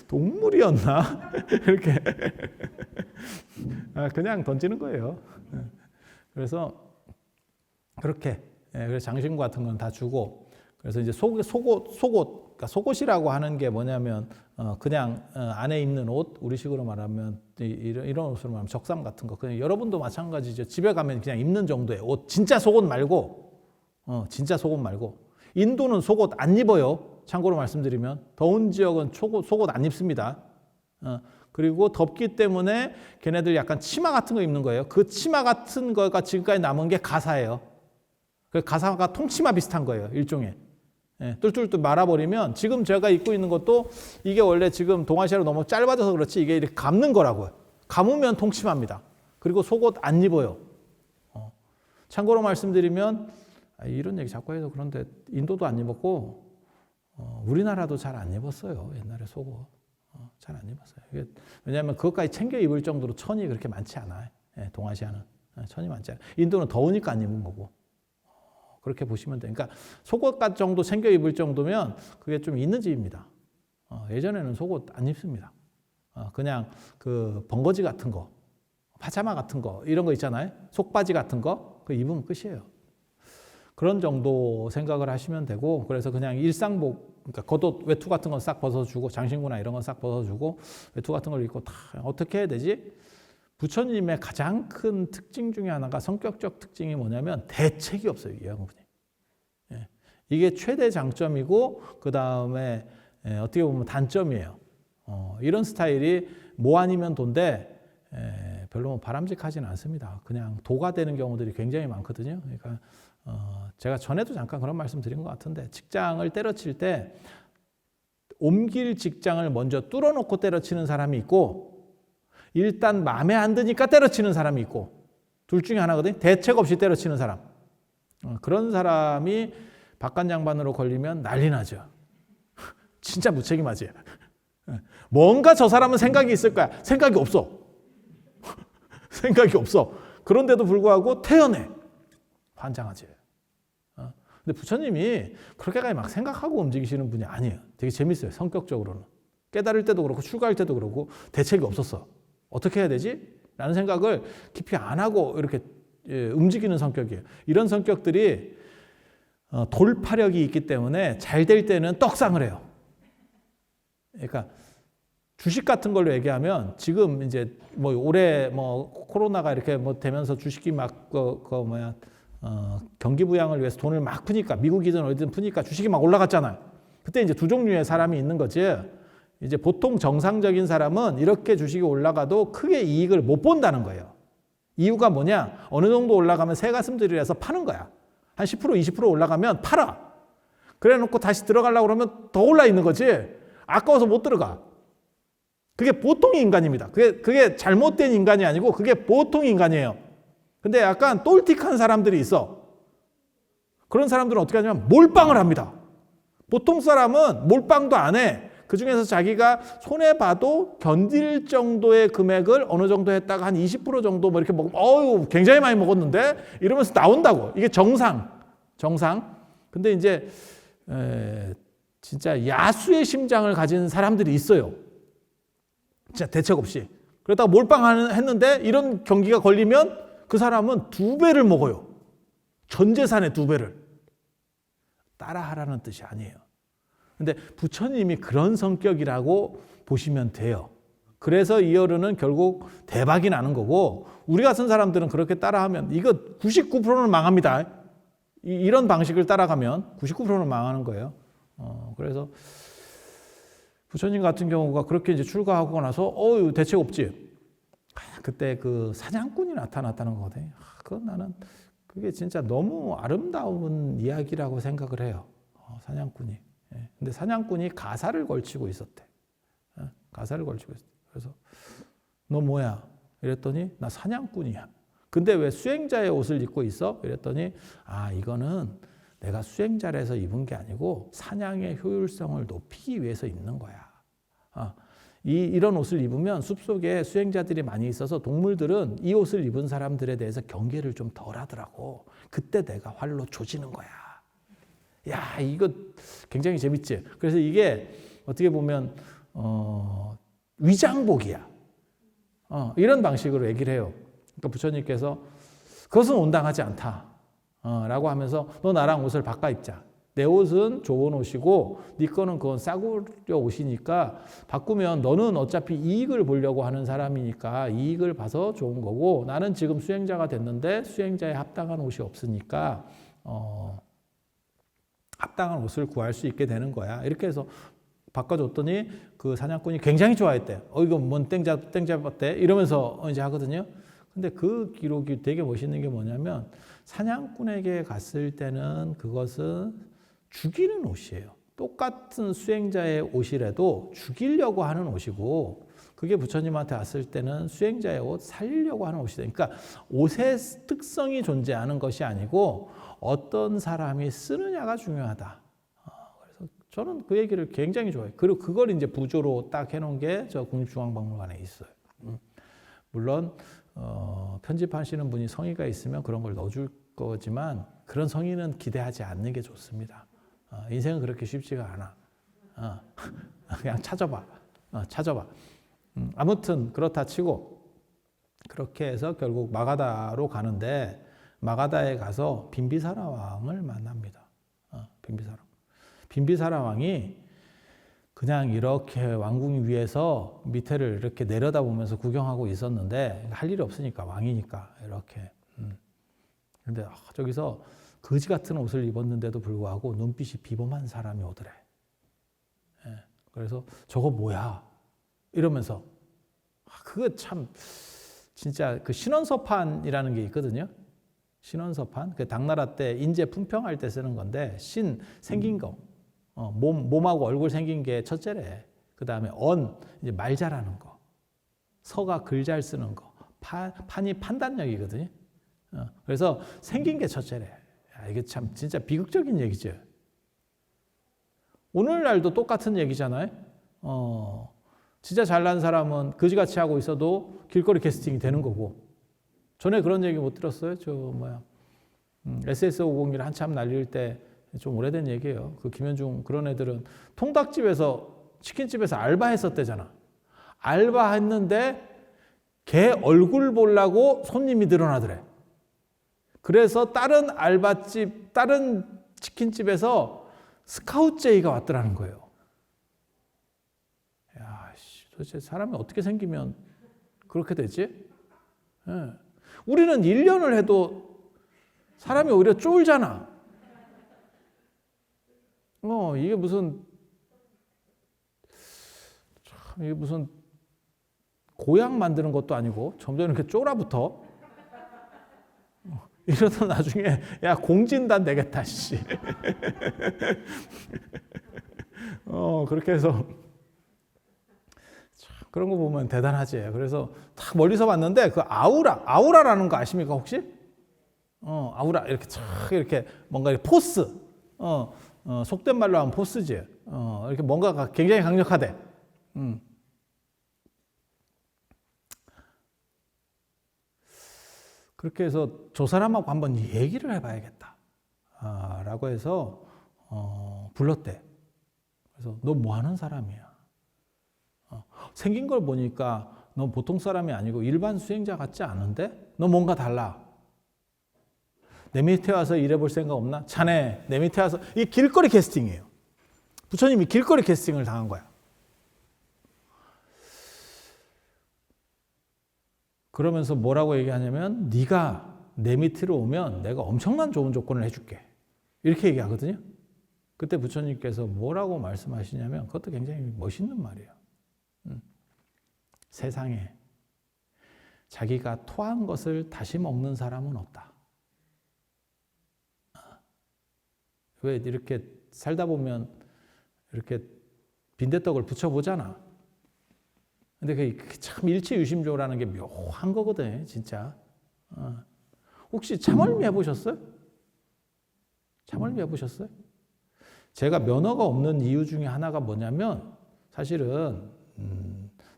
동물이었나? 이렇게 그냥 던지는 거예요. 그래서 그렇게, 그래서 장신구 같은 건 다 주고, 그래서 이제 속옷, 그러니까 속옷이라고 하는 게 뭐냐면 그냥 안에 입는 옷, 우리식으로 말하면 이런 옷으로 말하면 적삼 같은 거. 그냥 여러분도 마찬가지죠. 집에 가면 그냥 입는 정도의 옷, 진짜 속옷 말고, 인도는 속옷 안 입어요. 참고로 말씀드리면 더운 지역은 속옷 안 입습니다. 그리고 덥기 때문에 걔네들 약간 치마 같은 거 입는 거예요. 그 치마 같은 거가 지금까지 남은 게 가사예요. 그 가사가 통치마 비슷한 거예요. 일종의. 예, 뚫뚫뚫 말아버리면 지금 제가 입고 있는 것도 이게 원래 지금 동아시아로 너무 짧아져서 그렇지 이게 이렇게 감는 거라고요. 감으면 통치마입니다. 그리고 속옷 안 입어요. 참고로 말씀드리면 이런 얘기 자꾸 해서 그런데 인도도 안 입었고 우리나라도 잘 안 입었어요. 옛날에 속옷. 잘 안 입었어요. 왜냐하면 그것까지 챙겨 입을 정도로 천이 그렇게 많지 않아요. 예, 동아시아는. 천이 많지 않아요. 인도는 더우니까 안 입은 거고. 그렇게 보시면 돼요. 그러니까 속옷 같은 정도 챙겨 입을 정도면 그게 좀 있는 집입니다. 예전에는 속옷 안 입습니다. 그냥 그 번거지 같은 거, 파자마 같은 거, 이런 거 있잖아요. 속바지 같은 거, 그거 입으면 끝이에요. 그런 정도 생각을 하시면 되고, 그래서 그냥 일상복, 그러니까 겉옷, 외투 같은 건 싹 벗어주고, 장신구나 이런 건 싹 벗어주고, 외투 같은 걸 입고 다 어떻게 해야 되지? 부처님의 가장 큰 특징 중에 하나가 성격적 특징이 뭐냐면 대책이 없어요. 이 양반이. 예. 이게 최대 장점이고 그 다음에 어떻게 보면 단점이에요. 이런 스타일이 뭐 아니면 도인데 별로 바람직하지는 않습니다. 그냥 도가 되는 경우들이 굉장히 많거든요. 그러니까 제가 전에도 잠깐 그런 말씀 드린 것 같은데 직장을 때려칠 때 옮길 직장을 먼저 뚫어놓고 때려치는 사람이 있고 일단 마음에 안 드니까 때려치는 사람이 있고 둘 중에 하나거든요. 대책 없이 때려치는 사람. 그런 사람이 박간장반으로 걸리면 난리 나죠. 진짜 무책임하지. 뭔가 저 사람은 생각이 있을 거야. 생각이 없어. 생각이 없어. 그런데도 불구하고 태연해. 환장하지. 근데 부처님이 그렇게까지 막 생각하고 움직이시는 분이 아니에요. 되게 재밌어요. 성격적으로는. 깨달을 때도 그렇고 출가할 때도 그렇고 대책이 없었어. 어떻게 해야 되지? 라는 생각을 깊이 안 하고 이렇게 움직이는 성격이에요. 이런 성격들이 돌파력이 있기 때문에 잘 될 때는 떡상을 해요. 그러니까 주식 같은 걸로 얘기하면 지금 이제 뭐 올해 뭐 코로나가 이렇게 뭐 되면서 주식이 막 경기 부양을 위해서 돈을 막 푸니까 미국이든 어디든 푸니까 주식이 막 올라갔잖아요. 그때 이제 두 종류의 사람이 있는 거지. 이제 보통 정상적인 사람은 이렇게 주식이 올라가도 크게 이익을 못 본다는 거예요. 이유가 뭐냐? 어느 정도 올라가면 새가슴들이라서 파는 거야. 한 10%, 20% 올라가면 팔아. 그래 놓고 다시 들어가려고 그러면 더 올라 있는 거지. 아까워서 못 들어가. 그게 보통의 인간입니다. 그게 잘못된 인간이 아니고 그게 보통 인간이에요. 근데 약간 똘틱한 사람들이 있어. 그런 사람들은 어떻게 하냐면 몰빵을 합니다. 보통 사람은 몰빵도 안 해. 그중에서 자기가 손해봐도 견딜 정도의 금액을 어느 정도 했다가 한 20% 정도 뭐 이렇게 먹으면 어유 굉장히 많이 먹었는데 이러면서 나온다고. 이게 정상. 근데 이제 진짜 야수의 심장을 가진 사람들이 있어요. 진짜 대책 없이. 그러다가 몰빵했는데 이런 경기가 걸리면 그 사람은 2배를 먹어요. 전 재산의 2배를. 따라하라는 뜻이 아니에요. 근데 부처님이 그런 성격이라고 보시면 돼요. 그래서 이어르는 결국 대박이 나는 거고 우리 같은 사람들은 그렇게 따라하면 이거 99%는 망합니다. 이런 방식을 따라가면 99%는 망하는 거예요. 그래서 부처님 같은 경우가 그렇게 이제 출가하고 나서 대책 없지. 그때 그 사냥꾼이 나타났다는 거거든요. 나는 그게 진짜 너무 아름다운 이야기라고 생각을 해요. 사냥꾼이. 근데 사냥꾼이 가사를 걸치고 있었대. 가사를 걸치고 있었대. 그래서 너 뭐야? 이랬더니 나 사냥꾼이야. 근데 왜 수행자의 옷을 입고 있어? 이랬더니 이거는 내가 수행자라서 입은 게 아니고 사냥의 효율성을 높이기 위해서 입는 거야. 이런 옷을 입으면 숲속에 수행자들이 많이 있어서 동물들은 이 옷을 입은 사람들에 대해서 경계를 좀 덜 하더라고. 그때 내가 활로 조지는 거야. 야, 이거 굉장히 재밌지. 그래서 이게 어떻게 보면 위장복이야. 이런 방식으로 얘기를 해요. 그러니까 부처님께서 그것은 온당하지 않다. 라고 하면서 너 나랑 옷을 바꿔 입자. 내 옷은 좋은 옷이고 네 거는 그건 싸구려 옷이니까 바꾸면 너는 어차피 이익을 보려고 하는 사람이니까 이익을 봐서 좋은 거고 나는 지금 수행자가 됐는데 수행자에 합당한 옷이 없으니까 합당한 옷을 구할 수 있게 되는 거야. 이렇게 해서 바꿔줬더니 그 사냥꾼이 굉장히 좋아했대. 이거 뭔 땡 잡았대? 이러면서 이제 하거든요. 근데 그 기록이 되게 멋있는 게 뭐냐면 사냥꾼에게 갔을 때는 그것은 죽이는 옷이에요. 똑같은 수행자의 옷이라도 죽이려고 하는 옷이고 그게 부처님한테 왔을 때는 수행자의 옷 살리려고 하는 옷이다. 그러니까 옷의 특성이 존재하는 것이 아니고 어떤 사람이 쓰느냐가 중요하다. 그래서 저는 그 얘기를 굉장히 좋아해요. 그리고 그걸 이제 부조로 딱 해놓은 게 저 국립중앙박물관에 있어요. 물론 편집하시는 분이 성의가 있으면 그런 걸 넣어줄 거지만 그런 성의는 기대하지 않는 게 좋습니다. 인생은 그렇게 쉽지가 않아. 그냥 찾아봐. 찾아봐. 아무튼 그렇다 치고 그렇게 해서 결국 마가다로 가는데 마가다에 가서 빈비사라 왕을 만납니다. 빈비사라 왕이 그냥 이렇게 왕궁 위에서 밑에를 이렇게 내려다보면서 구경하고 있었는데 할 일이 없으니까 왕이니까 이렇게. 근데 저기서 거지 같은 옷을 입었는데도 불구하고 눈빛이 비범한 사람이 오더래. 그래서 저거 뭐야? 이러면서 그거 참 진짜 그 신원서판이라는 게 있거든요. 신원서판 그 당나라 때 인재 품평할 때 쓰는 건데 신 생긴 거 몸하고 얼굴 생긴 게 첫째래. 그 다음에 이제 말 잘하는 거, 서가 글 잘 쓰는 거, 판이 판단력이거든요. 그래서 생긴 게 첫째래. 이게 참 진짜 비극적인 얘기죠. 오늘날도 똑같은 얘기잖아요. 진짜 잘난 사람은 거지같이 하고 있어도 길거리 캐스팅이 되는 거고. 전에 그런 얘기 못 들었어요? SS501 한참 날릴 때 좀 오래된 얘기예요. 그 김현중 그런 애들은 통닭집에서 치킨집에서 알바했었대잖아. 알바했는데 걔 얼굴 보려고 손님이 늘어나더래. 그래서 다른 알바집, 다른 치킨집에서 스카우트제이가 왔더라는 거예요. 야, 도대체 사람이 어떻게 생기면 그렇게 되지? 예. 우리는 1년을 해도 사람이 오히려 쫄잖아. 이게 무슨 고약 만드는 것도 아니고 점점 이렇게 쫄아붙어. 이러다 나중에 야 공진단 되겠다 씨. 그렇게 해서 그런 거 보면 대단하지. 그래서 딱 멀리서 봤는데 그 아우라라는 거 아십니까 혹시? 아우라 이렇게 쫙 이렇게 뭔가 포스. 속된 말로 하면 포스지. 이렇게 뭔가가 굉장히 강력하대. 그렇게 해서 저 사람하고 한번 얘기를 해봐야겠다. 라고 해서 불렀대. 그래서 너 뭐 하는 사람이야? 생긴 걸 보니까 너 보통 사람이 아니고 일반 수행자 같지 않은데? 너 뭔가 달라. 내 밑에 와서 일해볼 생각 없나? 자네 내 밑에 와서 이 길거리 캐스팅이에요. 부처님이 길거리 캐스팅을 당한 거야. 그러면서 뭐라고 얘기하냐면 네가 내 밑으로 오면 내가 엄청난 좋은 조건을 해줄게. 이렇게 얘기하거든요. 그때 부처님께서 뭐라고 말씀하시냐면 그것도 굉장히 멋있는 말이에요. 세상에 자기가 토한 것을 다시 먹는 사람은 없다. 왜 이렇게 살다 보면 이렇게 빈대떡을 붙여보잖아. 근데 그게 참 일체유심조라는 게 묘한 거거든, 진짜. 혹시 참을미 해보셨어요? 참을미 해보셨어요? 제가 면허가 없는 이유 중에 하나가 뭐냐면 사실은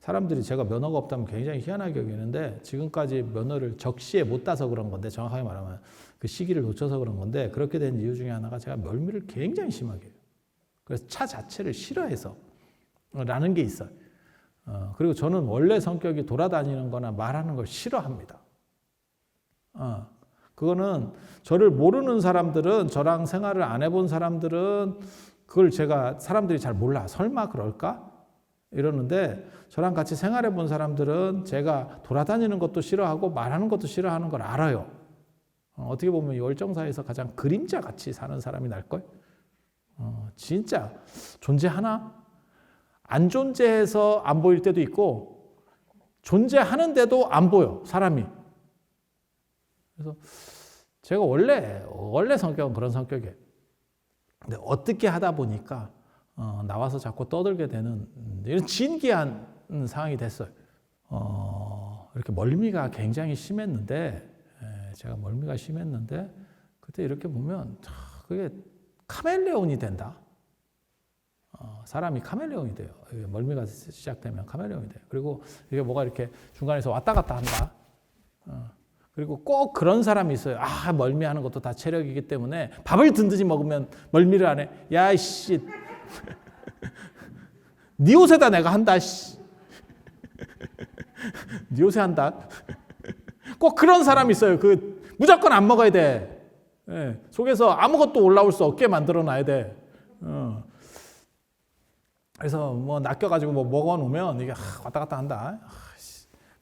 사람들이 제가 면허가 없다면 굉장히 희한하게 여기는데 지금까지 면허를 적시에 못 따서 그런 건데 정확하게 말하면 그 시기를 놓쳐서 그런 건데 그렇게 된 이유 중에 하나가 제가 멀미를 굉장히 심하게 해요. 그래서 차 자체를 싫어해서 라는 게 있어요. 그리고 저는 원래 성격이 돌아다니는 거나 말하는 걸 싫어합니다. 그거는 저를 모르는 사람들은 저랑 생활을 안 해본 사람들은 그걸 사람들이 잘 몰라. 설마 그럴까? 이러는데 저랑 같이 생활해 본 사람들은 제가 돌아다니는 것도 싫어하고 말하는 것도 싫어하는 걸 알아요. 어떻게 보면 열정사에서 가장 그림자 같이 사는 사람이 날걸? 진짜 존재하나? 안 존재해서 안 보일 때도 있고 존재하는데도 안 보여, 사람이. 그래서 제가 원래 성격은 그런 성격이에요. 근데 어떻게 하다 보니까 나와서 자꾸 떠들게 되는 이런 진기한 상황이 됐어요. 이렇게 멀미가 굉장히 심했는데, 제가 멀미가 심했는데 그때 이렇게 보면 그게 카멜레온이 된다. 사람이 카멜레온이 돼요. 멀미가 시작되면 카멜레온이 돼요. 그리고 이게 뭐가 이렇게 중간에서 왔다 갔다 한다. 그리고 꼭 그런 사람이 있어요. 멀미하는 것도 다 체력이기 때문에 밥을 든든히 먹으면 멀미를 안 해. 야, 이씨. 네 옷에다 내가 한다, 씨. 네 옷에 한다. 꼭 그런 사람이 있어요. 무조건 안 먹어야 돼. 속에서 아무것도 올라올 수 없게 만들어 놔야 돼. 그래서 뭐 낚여가지고 뭐 먹어놓으면 이게 왔다 갔다 한다.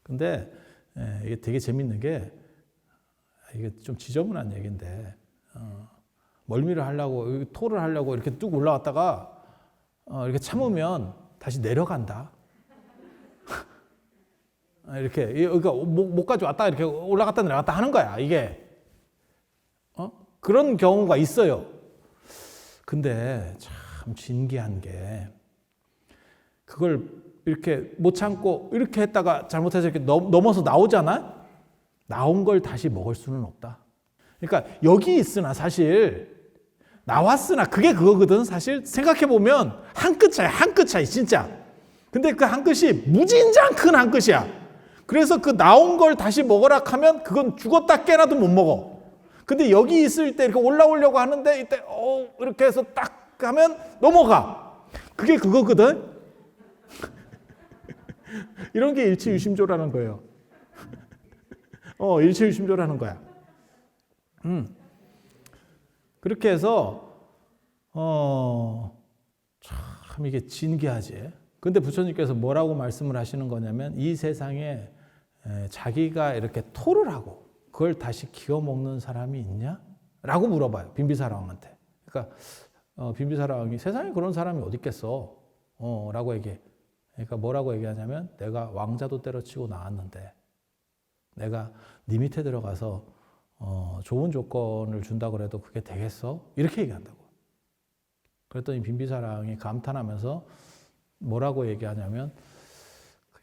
근데 이게 되게 재밌는 게 이게 좀 지저분한 얘기인데 멀미를 하려고 토를 하려고 이렇게 뚝 올라왔다가 이렇게 참으면 다시 내려간다. 이렇게 그러니까 목까지 왔다 이렇게 올라갔다 내려갔다 하는 거야 이게. 그런 경우가 있어요. 근데 참 신기한 게 그걸 이렇게 못 참고 이렇게 했다가 잘못해서 이렇게 넘어서 나오잖아? 나온 걸 다시 먹을 수는 없다. 그러니까 여기 있으나 사실 나왔으나 그게 그거거든. 사실 생각해보면 한 끗 차이, 한 끗 차이 진짜. 근데 그 한 끗이 무진장 큰 한 끗이야. 그래서 그 나온 걸 다시 먹으라 하면 그건 죽었다 깨나도 못 먹어. 근데 여기 있을 때 이렇게 올라오려고 하는데 이때 이렇게 해서 딱 하면 넘어가. 그게 그거거든. 이런 게 일치유심조라는 거예요. 일치유심조라는 거야. 그렇게 해서 참 이게 진기하지. 근데 부처님께서 뭐라고 말씀을 하시는 거냐면 이 세상에 자기가 이렇게 토를 하고 그걸 다시 기어 먹는 사람이 있냐? 라고 물어봐요. 빈비사라왕한테. 그러니까 빈비사라왕이 세상에 그런 사람이 어디 있겠어? 라고 얘기해. 그러니까 뭐라고 얘기하냐면 내가 왕자도 때려치고 나왔는데 내가 네 밑에 들어가서 좋은 조건을 준다고 해도 그게 되겠어? 이렇게 얘기한다고. 그랬더니 빈비사랑이 감탄하면서 뭐라고 얘기하냐면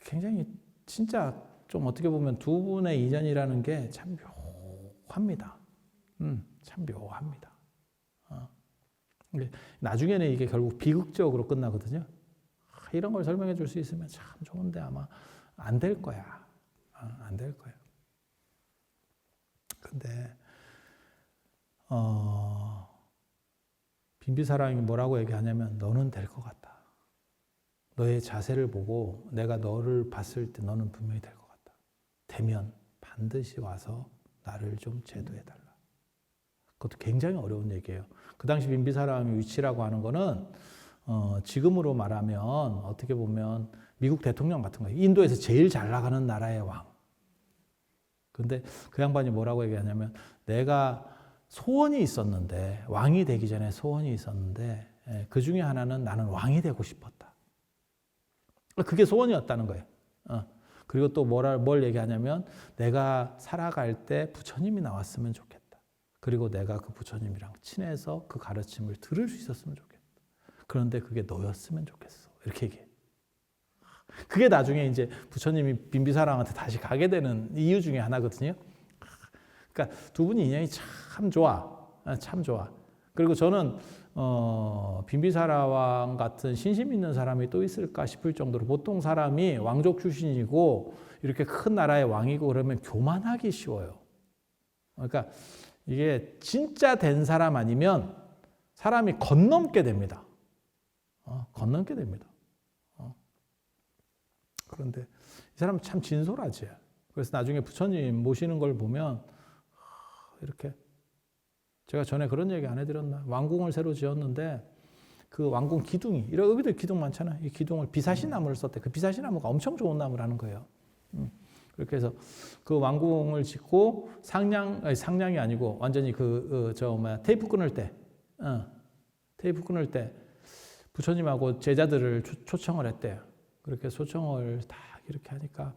굉장히 진짜 좀 어떻게 보면 두 분의 인연이라는 게 참 묘합니다. 참 묘합니다. 나중에는 이게 결국 비극적으로 끝나거든요. 이런 걸 설명해 줄 수 있으면 참 좋은데 아마 안 될 거야. 안 될 거야. 근데 빈비사랑이 뭐라고 얘기하냐면 너는 될 것 같다. 너의 자세를 보고 내가 너를 봤을 때 너는 분명히 될 것 같다. 되면 반드시 와서 나를 좀 제도해달라. 그것도 굉장히 어려운 얘기예요. 그 당시 빈비사랑의 위치라고 하는 거는 지금으로 말하면 어떻게 보면 미국 대통령 같은 거예요. 인도에서 제일 잘 나가는 나라의 왕. 근데 그 양반이 뭐라고 얘기하냐면 내가 소원이 있었는데 왕이 되기 전에 소원이 있었는데 그 중에 하나는 나는 왕이 되고 싶었다. 그게 소원이었다는 거예요. 그리고 또 뭘 얘기하냐면 내가 살아갈 때 부처님이 나왔으면 좋겠다. 그리고 내가 그 부처님이랑 친해서 그 가르침을 들을 수 있었으면 좋겠다. 그런데 그게 너였으면 좋겠어. 이렇게 얘기해. 그게 나중에 이제 부처님이 빈비사랑한테 다시 가게 되는 이유 중에 하나거든요. 그러니까 두 분이 인연이 참 좋아. 참 좋아. 그리고 저는 빈비사라왕 같은 신심 있는 사람이 또 있을까 싶을 정도로 보통 사람이 왕족 출신이고 이렇게 큰 나라의 왕이고 그러면 교만하기 쉬워요. 그러니까 이게 진짜 된 사람 아니면 사람이 건넘게 됩니다. 건넘게 됩니다. 그런데 이 사람은 참 진솔하지. 그래서 나중에 부처님 모시는 걸 보면 이렇게 제가 전에 그런 얘기 안 해드렸나? 왕궁을 새로 지었는데 그 왕궁 기둥이 여기도 기둥 많잖아요. 이 기둥을 비사시나무를 썼대. 그 비사시나무가 엄청 좋은 나무라는 거예요. 그렇게 해서 그 왕궁을 짓고 상냥이 아니고 완전히 테이프 끊을 때 부처님하고 제자들을 초청을 했대요. 그렇게 초청을 다 이렇게 하니까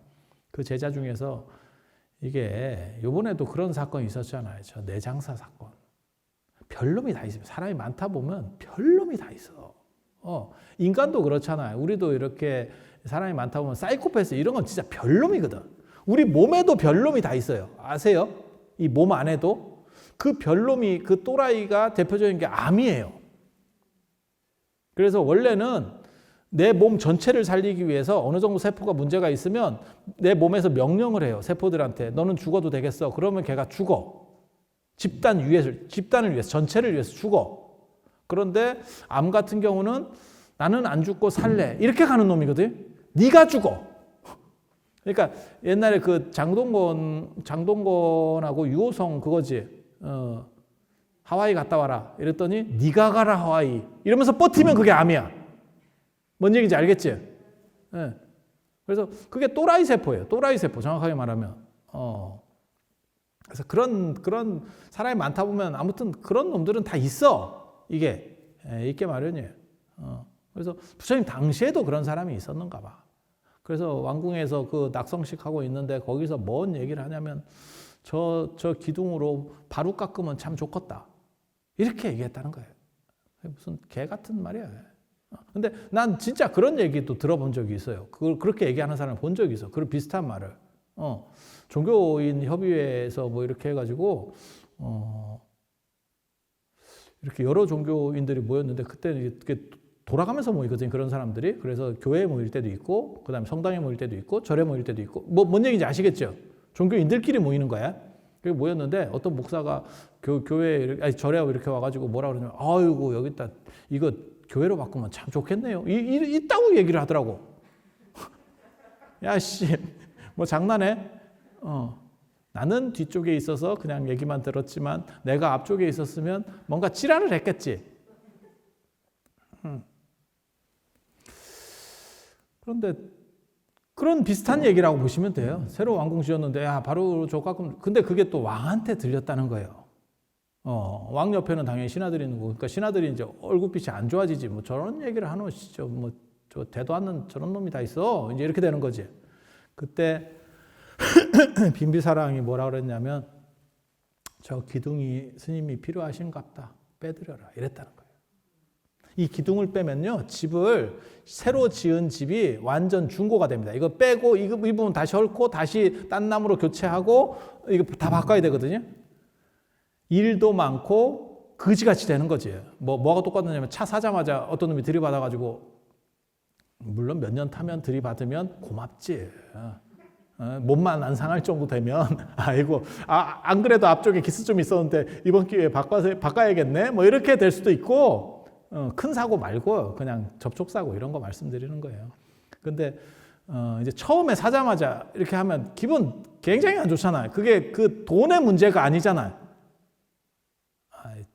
그 제자 중에서 이게 요번에도 그런 사건이 있었잖아요. 저 내장사 사건. 별놈이 다 있어요. 사람이 많다 보면 별놈이 다 있어. 인간도 그렇잖아요. 우리도 이렇게 사람이 많다 보면 사이코패스 이런 건 진짜 별놈이거든. 우리 몸에도 별놈이 다 있어요. 아세요? 이 몸 안에도 그 별놈이 그 또라이가 대표적인 게 암이에요. 그래서 원래는 내 몸 전체를 살리기 위해서 어느 정도 세포가 문제가 있으면 내 몸에서 명령을 해요. 세포들한테 너는 죽어도 되겠어. 그러면 걔가 죽어. 집단을 위해서 전체를 위해서 죽어. 그런데 암 같은 경우는 나는 안 죽고 살래. 이렇게 가는 놈이거든. 네가 죽어. 그러니까 옛날에 그 장동건하고 유호성 그거지. 하와이 갔다 와라. 이랬더니 네가 가라 하와이. 이러면서 버티면 그게 암이야. 뭔 얘기인지 알겠지? 네. 그래서 그게 또라이 세포예요. 또라이 세포 정확하게 말하면. 그래서 그런 사람이 많다 보면 아무튼 그런 놈들은 다 있어. 이게 있게 마련이에요. 그래서 부처님 당시에도 그런 사람이 있었는가 봐. 그래서 왕궁에서 그 낙성식 하고 있는데 거기서 뭔 얘기를 하냐면 저 기둥으로 바루 깎으면 참 좋겠다. 이렇게 얘기했다는 거예요. 무슨 개 같은 말이야. 근데 난 진짜 그런 얘기도 들어본 적이 있어요. 그렇게 얘기하는 사람을 본 적이 있어. 그런 비슷한 말을. 종교인 협의회에서 뭐 이렇게 해가지고, 이렇게 여러 종교인들이 모였는데 그때는 이렇게 돌아가면서 모이거든요. 그런 사람들이. 그래서 교회에 모일 때도 있고, 그 다음에 성당에 모일 때도 있고, 절에 모일 때도 있고, 뭔 얘기인지 아시겠죠? 종교인들끼리 모이는 거야. 그리고 모였는데 어떤 목사가 절에 이렇게 와가지고 뭐라 그러냐면, 아이고, 여기다 이거 교회로 바꾸면 참 좋겠네요. 있다고 얘기를 하더라고. 야, 씨, 뭐 장난해? 나는 뒤쪽에 있어서 그냥 얘기만 들었지만 내가 앞쪽에 있었으면 뭔가 지랄을 했겠지. 그런데 그런 비슷한 얘기라고 보시면 돼요. 새로 왕궁 지었는데 바로 저 깎으면 근데 그게 또 왕한테 들렸다는 거예요. 왕 옆에는 당연히 신하들이 있는 거고, 그러니까 신하들이 이제 얼굴빛이 안 좋아지지. 뭐 저런 얘기를 하는 진짜 저 대도 않는 저런 놈이 다 있어. 이제 이렇게 되는 거지. 그때 빈비사랑이 뭐라 그랬냐면 저 기둥이 스님이 필요하신갑다. 빼드려라. 이랬다는 거예요. 이 기둥을 빼면요, 집을 새로 지은 집이 완전 중고가 됩니다. 이거 빼고 이 부분 다시 헐고 다시 딴 나무로 교체하고 이거 다 바꿔야 되거든요. 일도 많고 거지같이 되는 거지. 뭐가 똑같느냐면 차 사자마자 어떤 놈이 들이받아가지고 물론 몇 년 타면 들이받으면 고맙지. 몸만 안 상할 정도 되면 아이고 안 그래도 앞쪽에 기스 좀 있었는데 이번 기회에 바꿔야겠네. 뭐 이렇게 될 수도 있고 큰 사고 말고 그냥 접촉사고 이런 거 말씀드리는 거예요. 근데 이제 처음에 사자마자 이렇게 하면 기분 굉장히 안 좋잖아요. 그게 그 돈의 문제가 아니잖아요.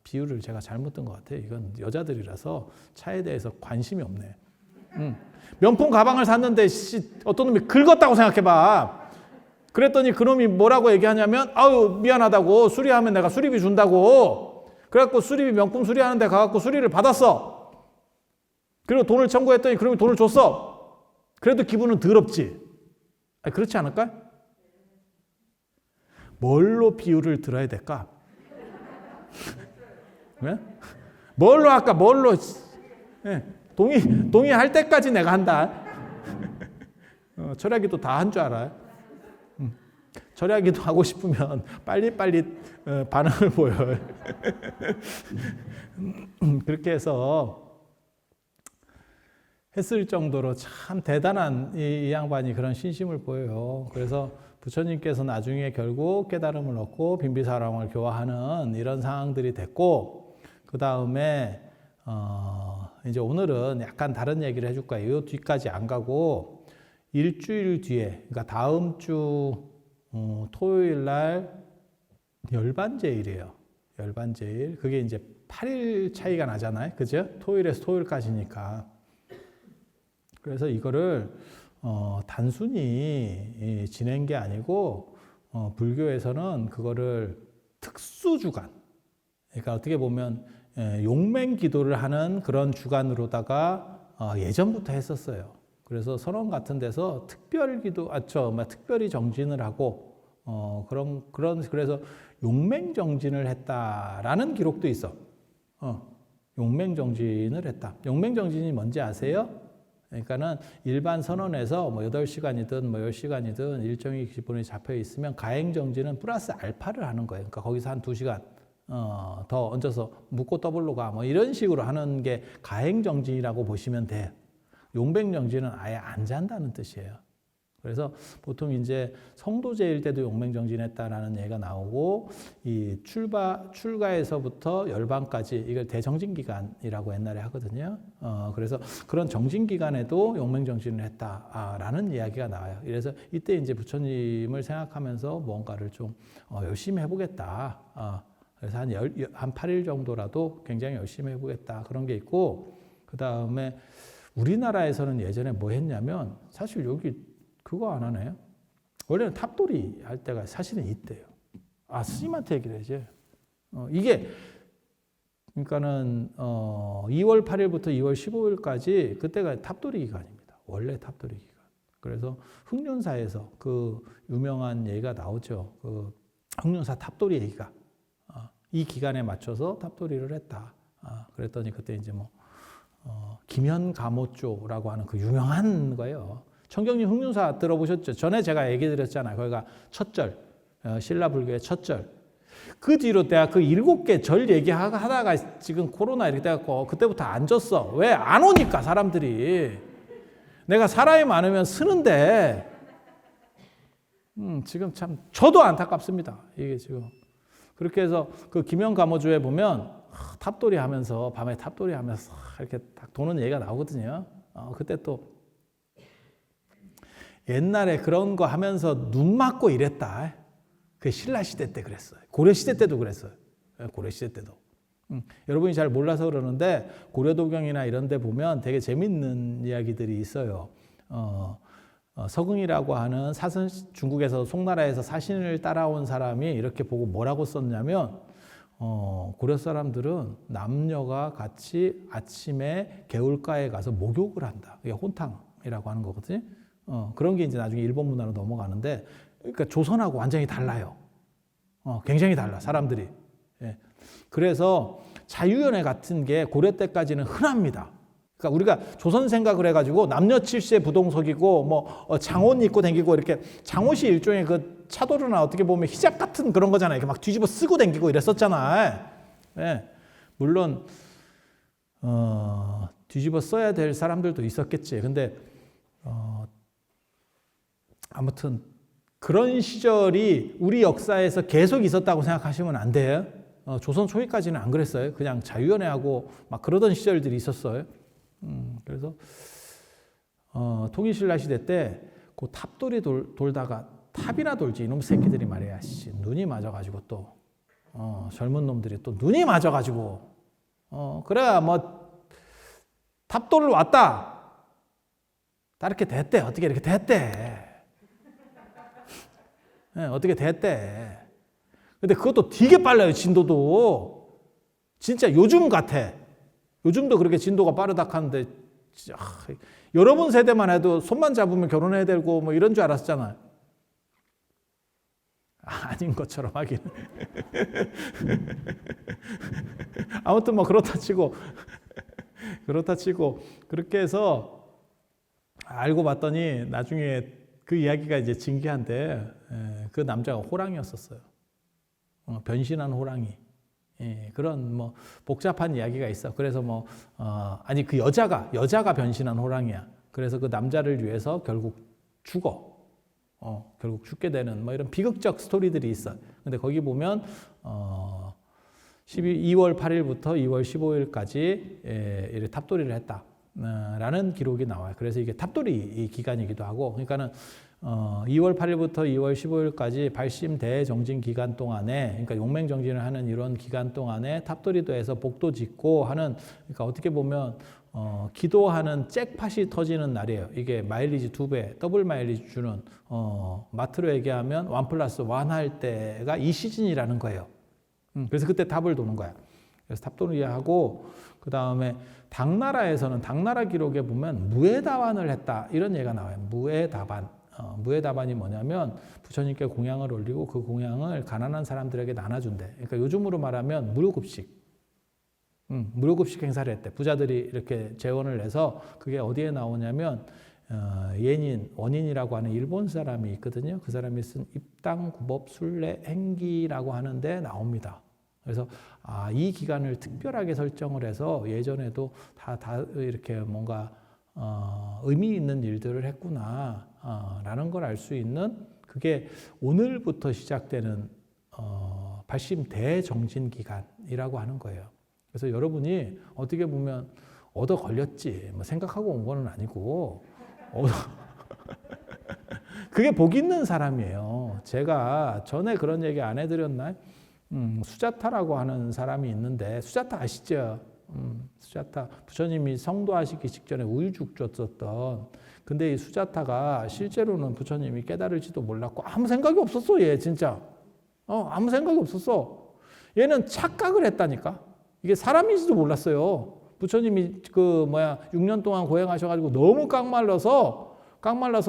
비유를 제가 잘못 든 것 같아요. 이건 여자들이라서 차에 대해서 관심이 없네. 명품 가방을 샀는데 어떤 놈이 긁었다고 생각해봐. 그랬더니 그놈이 뭐라고 얘기하냐면 아유 미안하다고 수리하면 내가 수리비 준다고. 그래갖고 수리비 명품 수리하는 데 가갖고 수리를 받았어. 그리고 돈을 청구했더니 그놈이 돈을 줬어. 그래도 기분은 더럽지. 그렇지 않을까? 뭘로 비유를 들어야 될까? 왜? 뭘로 할까? 뭘로? 네. 동의할 때까지 내가 한다. 철야기도 다 한 줄 알아요. 철야기도 하고 싶으면 빨리빨리 반응을 보여요. 그렇게 해서 했을 정도로 참 대단한 이 양반이 그런 신심을 보여요. 그래서 부처님께서 나중에 결국 깨달음을 얻고 빈비사랑을 교화하는 이런 상황들이 됐고, 그 다음에 이제 오늘은 약간 다른 얘기를 해줄 거예요. 이 뒤까지 안 가고 일주일 뒤에, 그러니까 다음 주 토요일 날 열반제일이에요. 열반제일. 그게 이제 8일 차이가 나잖아요. 그죠? 토요일에서 토요일까지니까. 그래서 이거를 단순히 지낸 게 아니고 불교에서는 그거를 특수주간, 그러니까 어떻게 보면 용맹 기도를 하는 그런 주간으로다가 예전부터 했었어요. 그래서 선원 같은 데서 특별 기도, 특별히 정진을 하고 그래서 용맹 정진을 했다라는 기록도 있어. 용맹 정진을 했다. 용맹 정진이 뭔지 아세요? 그러니까는 일반 선언에서 뭐 8시간이든 뭐 10시간이든 일정이 기본이 잡혀 있으면 가행 정진은 플러스 알파를 하는 거예요. 그러니까 거기서 한 2시간 더 얹어서 묻고 더블로 가 뭐 이런 식으로 하는 게 가행 정진이라고 보시면 돼. 용맹 정진은 아예 안 잔다는 뜻이에요. 그래서 보통 이제 성도제일 때도 용맹 정진했다라는 얘기가 나오고 이 출가에서부터 열방까지 이걸 대정진 기간이라고 옛날에 하거든요. 그래서 그런 정진 기간에도 용맹 정진을 했다라는 이야기가 나와요. 그래서 이때 이제 부처님을 생각하면서 뭔가를 좀 열심히 해보겠다. 그래서 한 8일 정도라도 굉장히 열심히 해보겠다 그런 게 있고, 그 다음에 우리나라에서는 예전에 뭐 했냐면 사실 여기 그거 안 하네요. 원래는 탑돌이 할 때가 사실은 이때요. 스님한테 얘기를 해야지. 이게 그러니까는 2월 8일부터 2월 15일까지 그때가 탑돌이 기간입니다. 원래 탑돌이 기간. 그래서 흑륜사에서 그 유명한 얘기가 나오죠. 그 흑륜사 탑돌이 얘기가 이 기간에 맞춰서 탑돌이를 했다. 그랬더니 그때 이제 뭐 김현가모조라고 하는 그 유명한 거예요. 청경림 흑륜사 들어보셨죠? 전에 제가 얘기 드렸잖아요. 거기가 첫절, 신라불교의 첫절. 그 뒤로 내가 그 7개 절 얘기하다가 지금 코로나 이렇게 돼갖고 그때부터 안 줬어. 왜? 안 오니까 사람들이. 내가 사람이 많으면 쓰는데 지금 참 저도 안타깝습니다. 이게 지금. 그렇게 해서 그 김영감호조에 보면 탑돌이 하면서 밤에 탑돌이 하면서 이렇게 딱 도는 얘기가 나오거든요. 그때 또 옛날에 그런 거 하면서 눈 맞고 이랬다. 그 신라시대 때 그랬어요. 고려시대 때도 그랬어요. 고려시대 때도. 여러분이 잘 몰라서 그러는데 고려도경이나 이런 데 보면 되게 재밌는 이야기들이 있어요. 서궁이라고 하는 중국에서 송나라에서 사신을 따라온 사람이 이렇게 보고 뭐라고 썼냐면 고려 사람들은 남녀가 같이 아침에 개울가에 가서 목욕을 한다. 이게 혼탕이라고 하는 거거든요. 그런 게 이제 나중에 일본 문화로 넘어가는데, 그러니까 조선하고 완전히 달라요. 굉장히 달라, 사람들이. 예. 그래서 자유연애 같은 게 고려 때까지는 흔합니다. 그러니까 우리가 조선 생각을 해가지고 남녀 칠세 부동석이고 뭐 장옷 입고 다니고 이렇게 장옷이 일종의 그 차도르나 어떻게 보면 히잡 같은 그런 거잖아요. 이렇게 막 뒤집어 쓰고 다니고 이랬었잖아요. 예. 물론 뒤집어 써야 될 사람들도 있었겠지. 근데 아무튼 그런 시절이 우리 역사에서 계속 있었다고 생각하시면 안 돼요. 조선 초기까지는 안 그랬어요. 그냥 자유연애하고 막 그러던 시절들이 있었어요. 그래서 통일신라 시대 때 그 탑돌이 돌다가 탑이나 돌지 이놈 새끼들이 말이야. 눈이 맞아가지고 또 젊은 놈들이 또 눈이 맞아가지고 그래 뭐 탑돌을 왔다. 다 이렇게 됐대. 어떻게 이렇게 됐대. 네, 어떻게 됐대. 근데 그것도 되게 빨라요, 진도도. 진짜 요즘 같아. 요즘도 그렇게 진도가 빠르다 하는데, 여러분 세대만 해도 손만 잡으면 결혼해야 되고 뭐 이런 줄 알았잖아요. 아닌 것처럼 하긴. 아무튼 뭐 그렇다 치고, 그렇게 해서 알고 봤더니 나중에 그 이야기가 이제 진기한데 그 남자가 호랑이였었어요. 변신한 호랑이. 그런 뭐 복잡한 이야기가 있어. 그래서 뭐 아니 그 여자가 변신한 호랑이야. 그래서 그 남자를 위해서 결국 죽어. 결국 죽게 되는 뭐 이런 비극적 스토리들이 있어. 근데 거기 보면 2월 8일부터 2월 15일까지 이렇게 탑돌이를 했다. 라는 기록이 나와요. 그래서 이게 탑돌이 기간이기도 하고, 그러니까는 2월 8일부터 2월 15일까지 발심 대정진 기간 동안에, 그러니까 용맹 정진을 하는 이런 기간 동안에 탑돌이도 해서 복도 짓고 하는, 그러니까 어떻게 보면 기도하는 잭팟이 터지는 날이에요. 이게 마일리지 2배, 더블 마일리지 주는 마트로 얘기하면 1+1 할 때가 이 시즌이라는 거예요. 그래서 그때 탑을 도는 거야. 그래서 탑도리하고 그 다음에 당나라에서는 당나라 기록에 보면 무에다반을 했다 이런 얘기가 나와요. 무에다반. 무에다반이 뭐냐면 부처님께 공양을 올리고 그 공양을 가난한 사람들에게 나눠준대. 그러니까 요즘으로 말하면 무료급식. 무료급식 행사를 했대. 부자들이 이렇게 재원을 내서 그게 어디에 나오냐면 원인이라고 하는 일본 사람이 있거든요. 그 사람이 쓴 입당구법 순례 행기라고 하는데 나옵니다. 그래서 이 기간을 특별하게 설정을 해서 예전에도 다 이렇게 뭔가 의미 있는 일들을 했구나 라는 걸 알 수 있는 그게 오늘부터 시작되는 발심 대정진기간이라고 하는 거예요. 그래서 여러분이 어떻게 보면 얻어 걸렸지 뭐 생각하고 온 거는 아니고 그게 복 있는 사람이에요. 제가 전에 그런 얘기 안 해드렸나요? 수자타라고 하는 사람이 있는데 수자타 아시죠? 수자타 부처님이 성도하시기 직전에 우유죽 줬었던 근데 이 수자타가 실제로는 부처님이 깨달을지도 몰랐고 아무 생각이 없었어 얘 진짜 아무 생각이 없었어. 얘는 착각을 했다니까. 이게 사람인지도 몰랐어요. 부처님이 6년 동안 고행하셔가지고 너무 깡말라서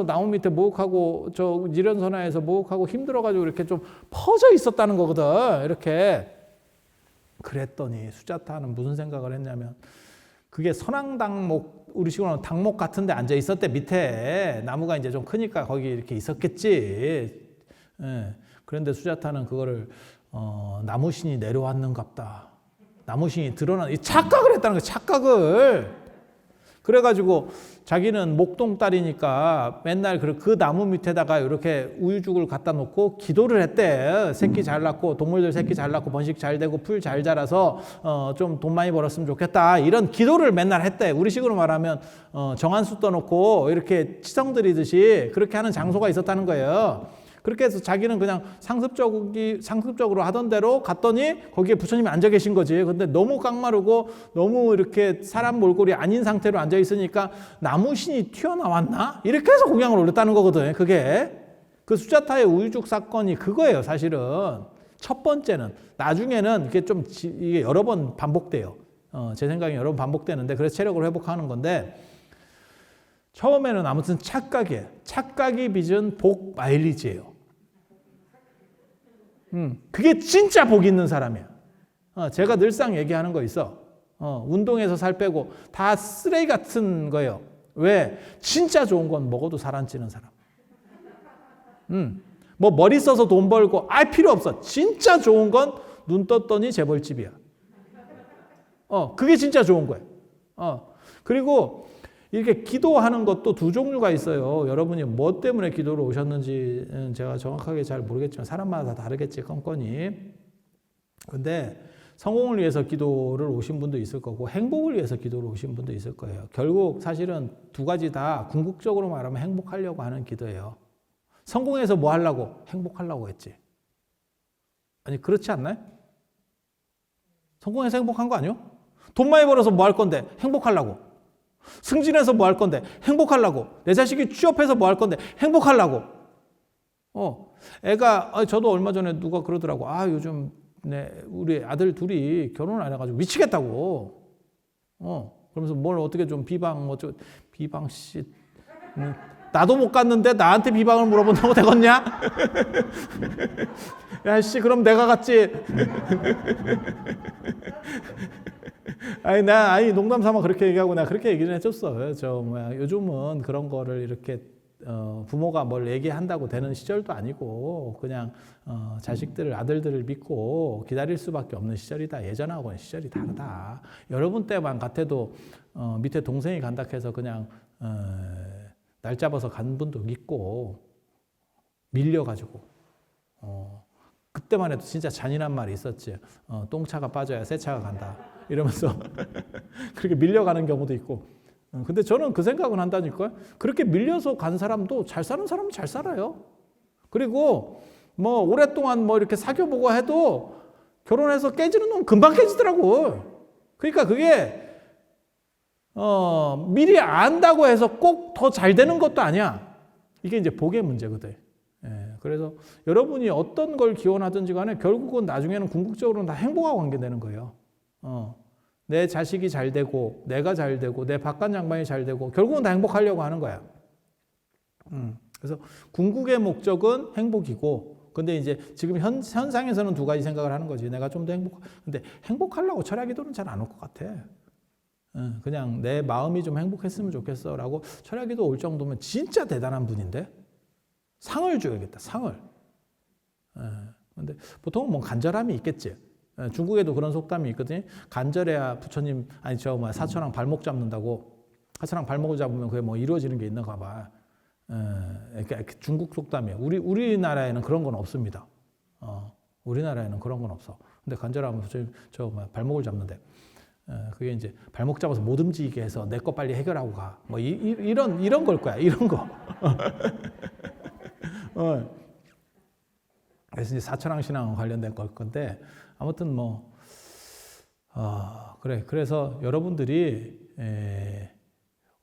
나무 밑에 모욕하고 저 지련선화에서 모욕하고 힘들어가지고 이렇게 좀 퍼져 있었다는 거거든. 이렇게 그랬더니 수자타는 무슨 생각을 했냐면 그게 선왕당목 우리 식으로는 당목 같은데 앉아 있었대. 밑에 나무가 이제 좀 크니까 거기 이렇게 있었겠지. 예. 그런데 수자타는 그거를 나무신이 내려왔는갑다. 나무신이 드러난 착각을 했다는 거야. 착각을. 그래가지고 자기는 목동딸이니까 맨날 그 나무 밑에다가 이렇게 우유죽을 갖다 놓고 기도를 했대. 새끼 잘 낳고 동물들 새끼 잘 낳고 번식 잘 되고 풀 잘 자라서 좀 돈 많이 벌었으면 좋겠다. 이런 기도를 맨날 했대. 우리 식으로 말하면 정한수 떠놓고 이렇게 치성 드리듯이 그렇게 하는 장소가 있었다는 거예요. 그렇게 해서 자기는 그냥 상습적으로 하던 대로 갔더니 거기에 부처님이 앉아 계신 거지. 근데 너무 깡마르고 너무 이렇게 사람 몰골이 아닌 상태로 앉아 있으니까 나무신이 튀어나왔나? 이렇게 해서 공양을 올렸다는 거거든. 그게. 그 수자타의 우유죽 사건이 그거예요, 사실은. 첫 번째는. 나중에는 이게 여러 번 반복돼요. 제 생각에 여러 번 반복되는데 그래서 체력을 회복하는 건데 처음에는 아무튼 착각이에요. 착각이 빚은 복 마일리지예요. 그게 진짜 복 있는 사람이야. 제가 늘상 얘기하는 거 있어. 운동해서 살 빼고 다 쓰레기 같은 거예요. 왜? 진짜 좋은 건 먹어도 살 안 찌는 사람. 뭐 머리 써서 돈 벌고 알 필요 없어. 진짜 좋은 건 눈 떴더니 재벌집이야. 그게 진짜 좋은 거예요. 그리고 이렇게 기도하는 것도 두 종류가 있어요. 여러분이 뭐 때문에 기도를 오셨는지는 제가 정확하게 잘 모르겠지만 사람마다 다 다르겠지, 건건이. 근데 성공을 위해서 기도를 오신 분도 있을 거고 행복을 위해서 기도를 오신 분도 있을 거예요. 결국 사실은 두 가지 다 궁극적으로 말하면 행복하려고 하는 기도예요. 성공해서 뭐 하려고? 행복하려고 했지. 아니 그렇지 않나요? 성공해서 행복한 거 아니요? 돈 많이 벌어서 뭐 할 건데? 행복하려고. 승진해서 뭐 할 건데? 행복하려고. 내 자식이 취업해서 뭐 할 건데? 행복하려고. 애가 저도 얼마 전에 누가 그러더라고. 요즘 우리 아들 둘이 결혼을 안 해가지고 미치겠다고. 그러면서 뭘 어떻게 좀 비방 씨. 나도 못 갔는데 나한테 비방을 물어본다고 되겠냐? 야, 씨, 그럼 내가 갔지. 아니, 농담 삼아 그렇게 얘기하고 내가 그렇게 얘기를 해줬어. 요즘은 그런 거를 이렇게, 부모가 뭘 얘기한다고 되는 시절도 아니고, 그냥, 자식들을, 아들들을 믿고 기다릴 수밖에 없는 시절이다. 예전하고는 시절이 다르다. 여러분 때만 같아도, 밑에 동생이 간다 해서 그냥, 날 잡아서 간 분도 있고, 밀려가지고, 그때만 해도 진짜 잔인한 말이 있었지. 똥차가 빠져야 새 차가 간다. 이러면서 그렇게 밀려가는 경우도 있고. 근데 저는 그 생각은 한다니까요. 그렇게 밀려서 간 사람도 잘 사는 사람은 잘 살아요. 그리고 뭐 오랫동안 뭐 이렇게 사귀어보고 해도 결혼해서 깨지는 놈은 금방 깨지더라고. 그러니까 그게 미리 안다고 해서 꼭 더 잘 되는 것도 아니야. 이게 이제 복의 문제거든. 그래서 여러분이 어떤 걸 기원하든지 간에 결국은 나중에는 궁극적으로는 다 행복하고 관계되는 거예요. 내 자식이 잘 되고 내가 잘 되고 내 바깥 양반이 잘 되고 결국은 다 행복하려고 하는 거야. 그래서 궁극의 목적은 행복이고, 근데 이제 지금 현상에서는 두 가지 생각을 하는 거지. 내가 좀 더 근데 행복하려고 철야 기도는 잘 안 올 것 같아. 그냥 내 마음이 좀 행복했으면 좋겠어라고 철야 기도 올 정도면 진짜 대단한 분인데 상을 줘야겠다. 상을. 근데 보통은 뭐 간절함이 있겠지. 중국에도 그런 속담이 있거든요. 간절해야 부처님 사천왕 발목 잡는다고. 사천왕 발목을 잡으면 그게 뭐 이루어지는 게 있는가 봐. 그러니까 중국 속담이에요. 우리나라에는 그런 건 없습니다. 우리나라에는 그런 건 없어. 근데 간절하면 발목을 잡는데, 그게 이제 발목 잡아서 못 움직이게 해서 내 거 빨리 해결하고 가. 뭐 이런 걸 거야. 이런 거. 그래서 이제 사천왕 신앙 관련된 걸 건데, 아무튼 뭐 그래. 그래서 여러분들이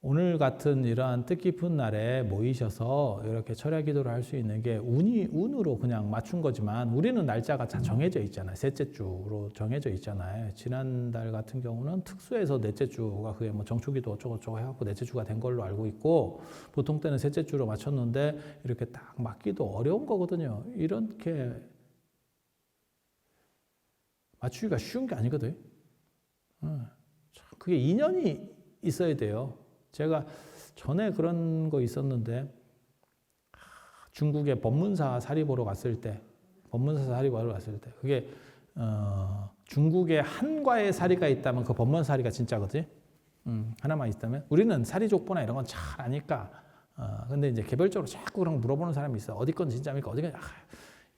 오늘 같은 이러한 뜻깊은 날에 모이셔서 이렇게 철야 기도를 할 수 있는 게 운으로 그냥 맞춘 거지만, 우리는 날짜가 다 정해져 있잖아요. 셋째 주로 정해져 있잖아요. 지난달 같은 경우는 특수해서 넷째 주가 그게 뭐 정초기도 어쩌고저쩌고 해갖고 넷째 주가 된 걸로 알고 있고, 보통 때는 셋째 주로 맞췄는데 이렇게 딱 맞기도 어려운 거거든요. 이렇게 맞추기가 쉬운 게 아니거든. 그게 인연이 있어야 돼요. 제가 전에 그런 거 있었는데, 중국의 법문사 사리 보러 갔을 때, 그게 중국에 한 과의 사리가 있다면 그 법문 사리가 진짜거든. 하나만 있다면. 우리는 사리 족보나 이런 건 잘 아니까. 근데 이제 개별적으로 자꾸 그런 거 물어보는 사람이 있어. 어디 건 진짜입니까? 어디 건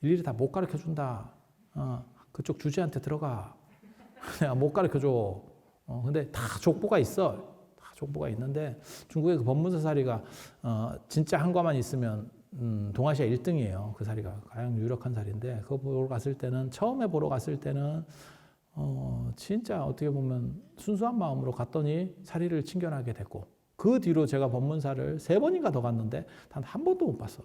일일이 다 못 가르쳐 준다. 그쪽 주지한테 들어가. 내가 못 가르쳐 줘. 근데 다 족보가 있어. 족보가 있는데, 중국의 그 법문사 사리가 진짜 한 과만 있으면 동아시아 1등이에요. 그 사리가 가장 유력한 사리인데, 그거 보러 갔을 때는, 처음에 보러 갔을 때는 진짜 어떻게 보면 순수한 마음으로 갔더니 사리를 친견하게 됐고, 그 뒤로 제가 법문사를 3번인가 더 갔는데 단 한 번도 못 봤어.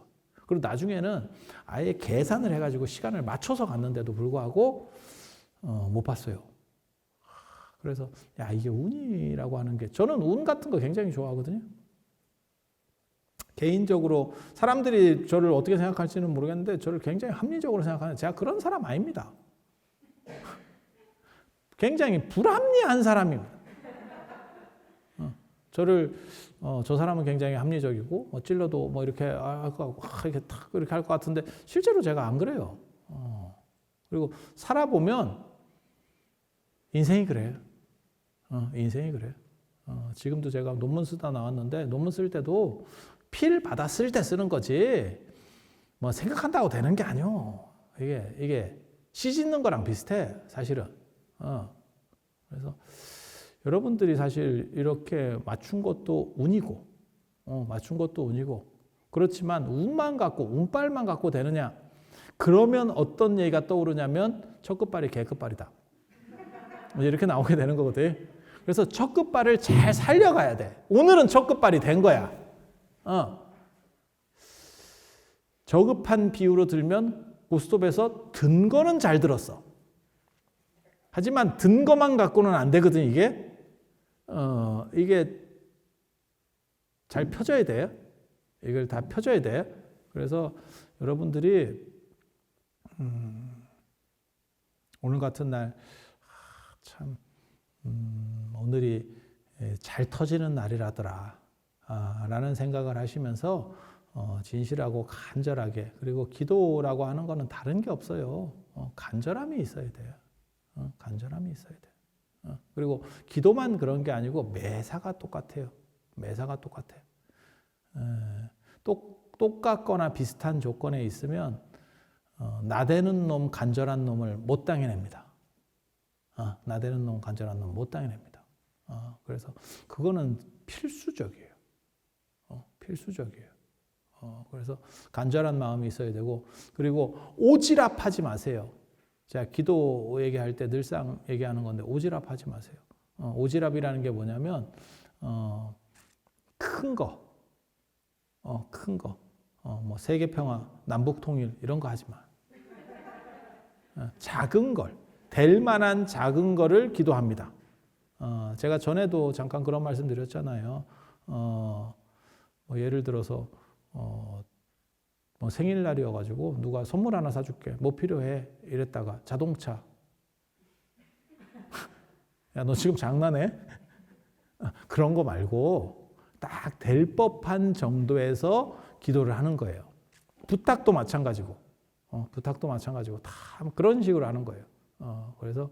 그리고 나중에는 아예 계산을 해가지고 시간을 맞춰서 갔는데도 불구하고 못 봤어요. 그래서 이게 운이라고 하는 게, 저는 운 같은 거 굉장히 좋아하거든요. 개인적으로 사람들이 저를 어떻게 생각할지는 모르겠는데 저를 굉장히 합리적으로 생각하는, 제가 그런 사람 아닙니다. 굉장히 불합리한 사람입니다. 저 사람은 굉장히 합리적이고 찔러도 이렇게 이렇게 탁 이렇게 할 것 같은데 실제로 제가 안 그래요. 그리고 살아보면 인생이 그래요. 인생이 그래요. 지금도 제가 논문 쓰다 나왔는데, 논문 쓸 때도 필 받아 쓸 때 쓰는 거지, 뭐 생각한다고 되는 게 아니요. 이게 씨 짖는 거랑 비슷해, 사실은. 그래서 여러분들이 사실 이렇게 맞춘 것도 운이고, 그렇지만 운만 갖고, 운빨만 갖고 되느냐? 그러면 어떤 얘기가 떠오르냐면 첫 끝발이 개 끝발이다. 이렇게 나오게 되는 거거든. 그래서 첫 끝발을 잘 살려가야 돼. 오늘은 첫 끝발이 된 거야. 저급한 비유로 들면 고스톱에서 든 거는 잘 들었어. 하지만 든 것만 갖고는 안 되거든, 이게. 이게 잘 펴져야 돼요. 이걸 다 펴져야 돼. 그래서 여러분들이 오늘 같은 날 참 오늘이 잘 터지는 날이라더라 라는 생각을 하시면서 진실하고 간절하게, 그리고 기도라고 하는 거는 다른 게 없어요. 간절함이 있어야 돼요. 간절함이 있어야 돼요. 그리고 기도만 그런 게 아니고 매사가 똑같아요. 매사가 똑같아요. 똑같거나 비슷한 조건에 있으면 나대는 놈, 간절한 놈을 못 당해냅니다. 나대는 놈, 간절한 놈 못 당해냅니다. 그래서 그거는 필수적이에요. 필수적이에요. 그래서 간절한 마음이 있어야 되고, 그리고 오지랖하지 마세요. 제가 기도 얘기할 때 늘상 얘기하는 건데, 오지랖하지 마세요. 오지랖이라는 게 뭐냐면 큰 거, 뭐 세계 평화, 남북 통일 이런 거 하지 마. 작은 걸, 될 만한 작은 거를 기도합니다. 제가 전에도 잠깐 그런 말씀 드렸잖아요. 뭐 예를 들어서 뭐 생일날이어가지고 누가 선물 하나 사줄게. 뭐 필요해? 이랬다가 자동차. 야, 너 지금 장난해? 그런 거 말고 딱 될 법한 정도에서 기도를 하는 거예요. 부탁도 마찬가지고, 부탁도 마찬가지고 다 그런 식으로 하는 거예요. 그래서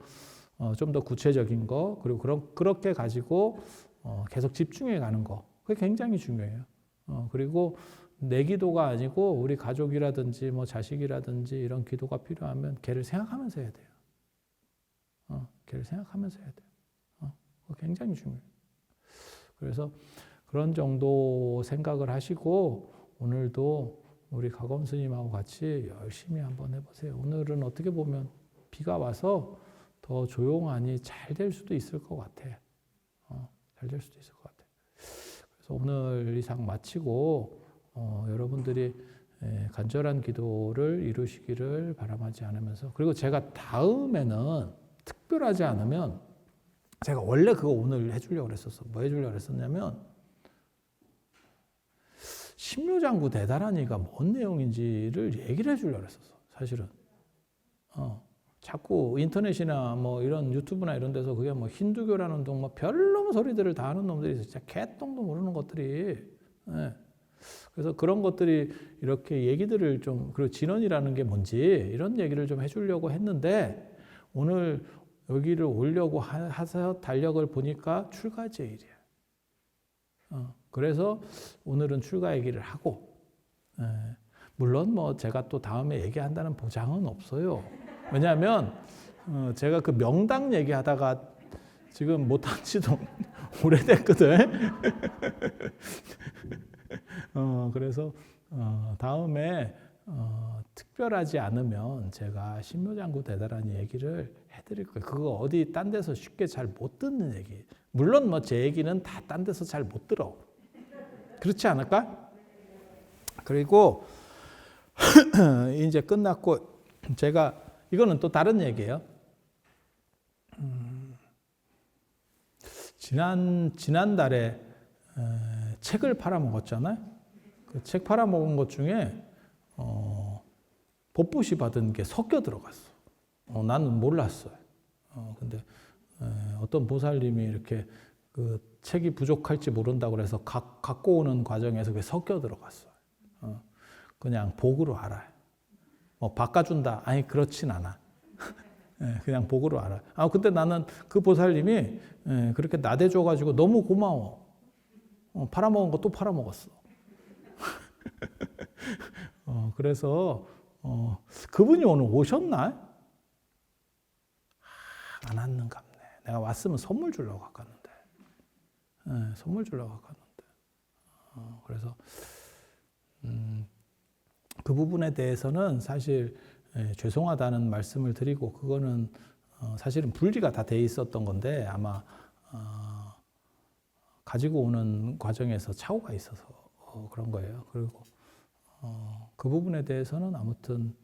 좀 더 구체적인 거 그리고 그렇게 가지고 계속 집중해 가는 거 그게 굉장히 중요해요. 그리고 내 기도가 아니고 우리 가족이라든지 뭐 자식이라든지 이런 기도가 필요하면 걔를 생각하면서 해야 돼요. 걔를 생각하면서 해야 돼요. 그거 굉장히 중요해요. 그래서 그런 정도 생각을 하시고 오늘도 우리 가검 스님하고 같이 열심히 한번 해보세요. 오늘은 어떻게 보면 비가 와서 더 조용하니 잘 될 수도 있을 것 같아. 잘 될 수도 있을 것 같아. 그래서 오늘 이상 마치고 여러분들이 간절한 기도를 이루시기를 바람하지 않으면서 그리고 제가 다음에는 특별하지 않으면 제가 원래 그거 오늘 해주려고 그랬었어. 뭐 해주려고 그랬었냐면 신묘장구 대다라니가 뭔 내용인지를 얘기를 해주려고 그랬었어. 사실은. 자꾸 인터넷이나 뭐 이런 유튜브나 이런 데서 그게 뭐 힌두교라는 동 뭐 별놈 소리들을 다 하는 놈들이 있어. 진짜 개똥도 모르는 것들이. 네. 그래서 그런 것들이 이렇게 얘기들을 좀 그리고 진언이라는 게 뭔지 이런 얘기를 좀 해주려고 했는데 오늘 여기를 오려고 해서 달력을 보니까 출가제일이야. 그래서 오늘은 출가 얘기를 하고 물론 뭐 제가 또 다음에 얘기한다는 보장은 없어요. 왜냐하면 제가 그 명당 얘기하다가 지금 못한 지도 오래됐거든. 그래서 다음에 특별하지 않으면 제가 신묘장구 대다라니 얘기를 해드릴 거예요. 그거 어디 딴 데서 쉽게 잘 못 듣는 얘기. 물론 뭐 제 얘기는 다 딴 데서 잘 못 들어. 그렇지 않을까? 그리고 이제 끝났고 제가 이거는 또 다른 얘기예요. 지난달에 책을 팔아먹었잖아요. 그 책 팔아먹은 것 중에 법부시 받은 게 섞여 들어갔어. 나는 몰랐어요. 근데 어떤 보살님이 이렇게 그 책이 부족할지 모른다고 그래서 갖고 오는 과정에서 그게 섞여 들어갔어요. 그냥 복으로 알아요. 뭐 바꿔준다. 아니 그렇진 않아. 그냥 복으로 알아. 근데 나는 그 보살님이 그렇게 나대줘가지고 너무 고마워. 팔아먹은 거 또 팔아먹었어. 그래서 그분이 오늘 오셨나? 안 왔는갑네. 내가 왔으면 선물 주려고 갔는데. 선물 주려고 갔는데. 그래서 그 부분에 대해서는 사실 죄송하다는 말씀을 드리고 그거는 사실은 분리가 다 돼 있었던 건데 아마 가지고 오는 과정에서 착오가 있어서 그런 거예요. 그리고 그 부분에 대해서는 아무튼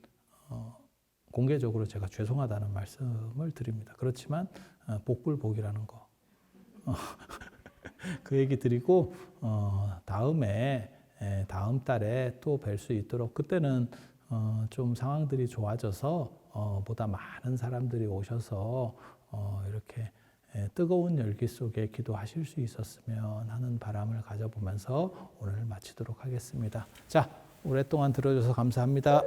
공개적으로 제가 죄송하다는 말씀을 드립니다. 그렇지만 복불복이라는 거 그 얘기 드리고 다음 달에 또 뵐 수 있도록 그때는 좀 상황들이 좋아져서 보다 많은 사람들이 오셔서 이렇게 뜨거운 열기 속에 기도하실 수 있었으면 하는 바람을 가져보면서 오늘 마치도록 하겠습니다. 자, 오랫동안 들어줘서 감사합니다.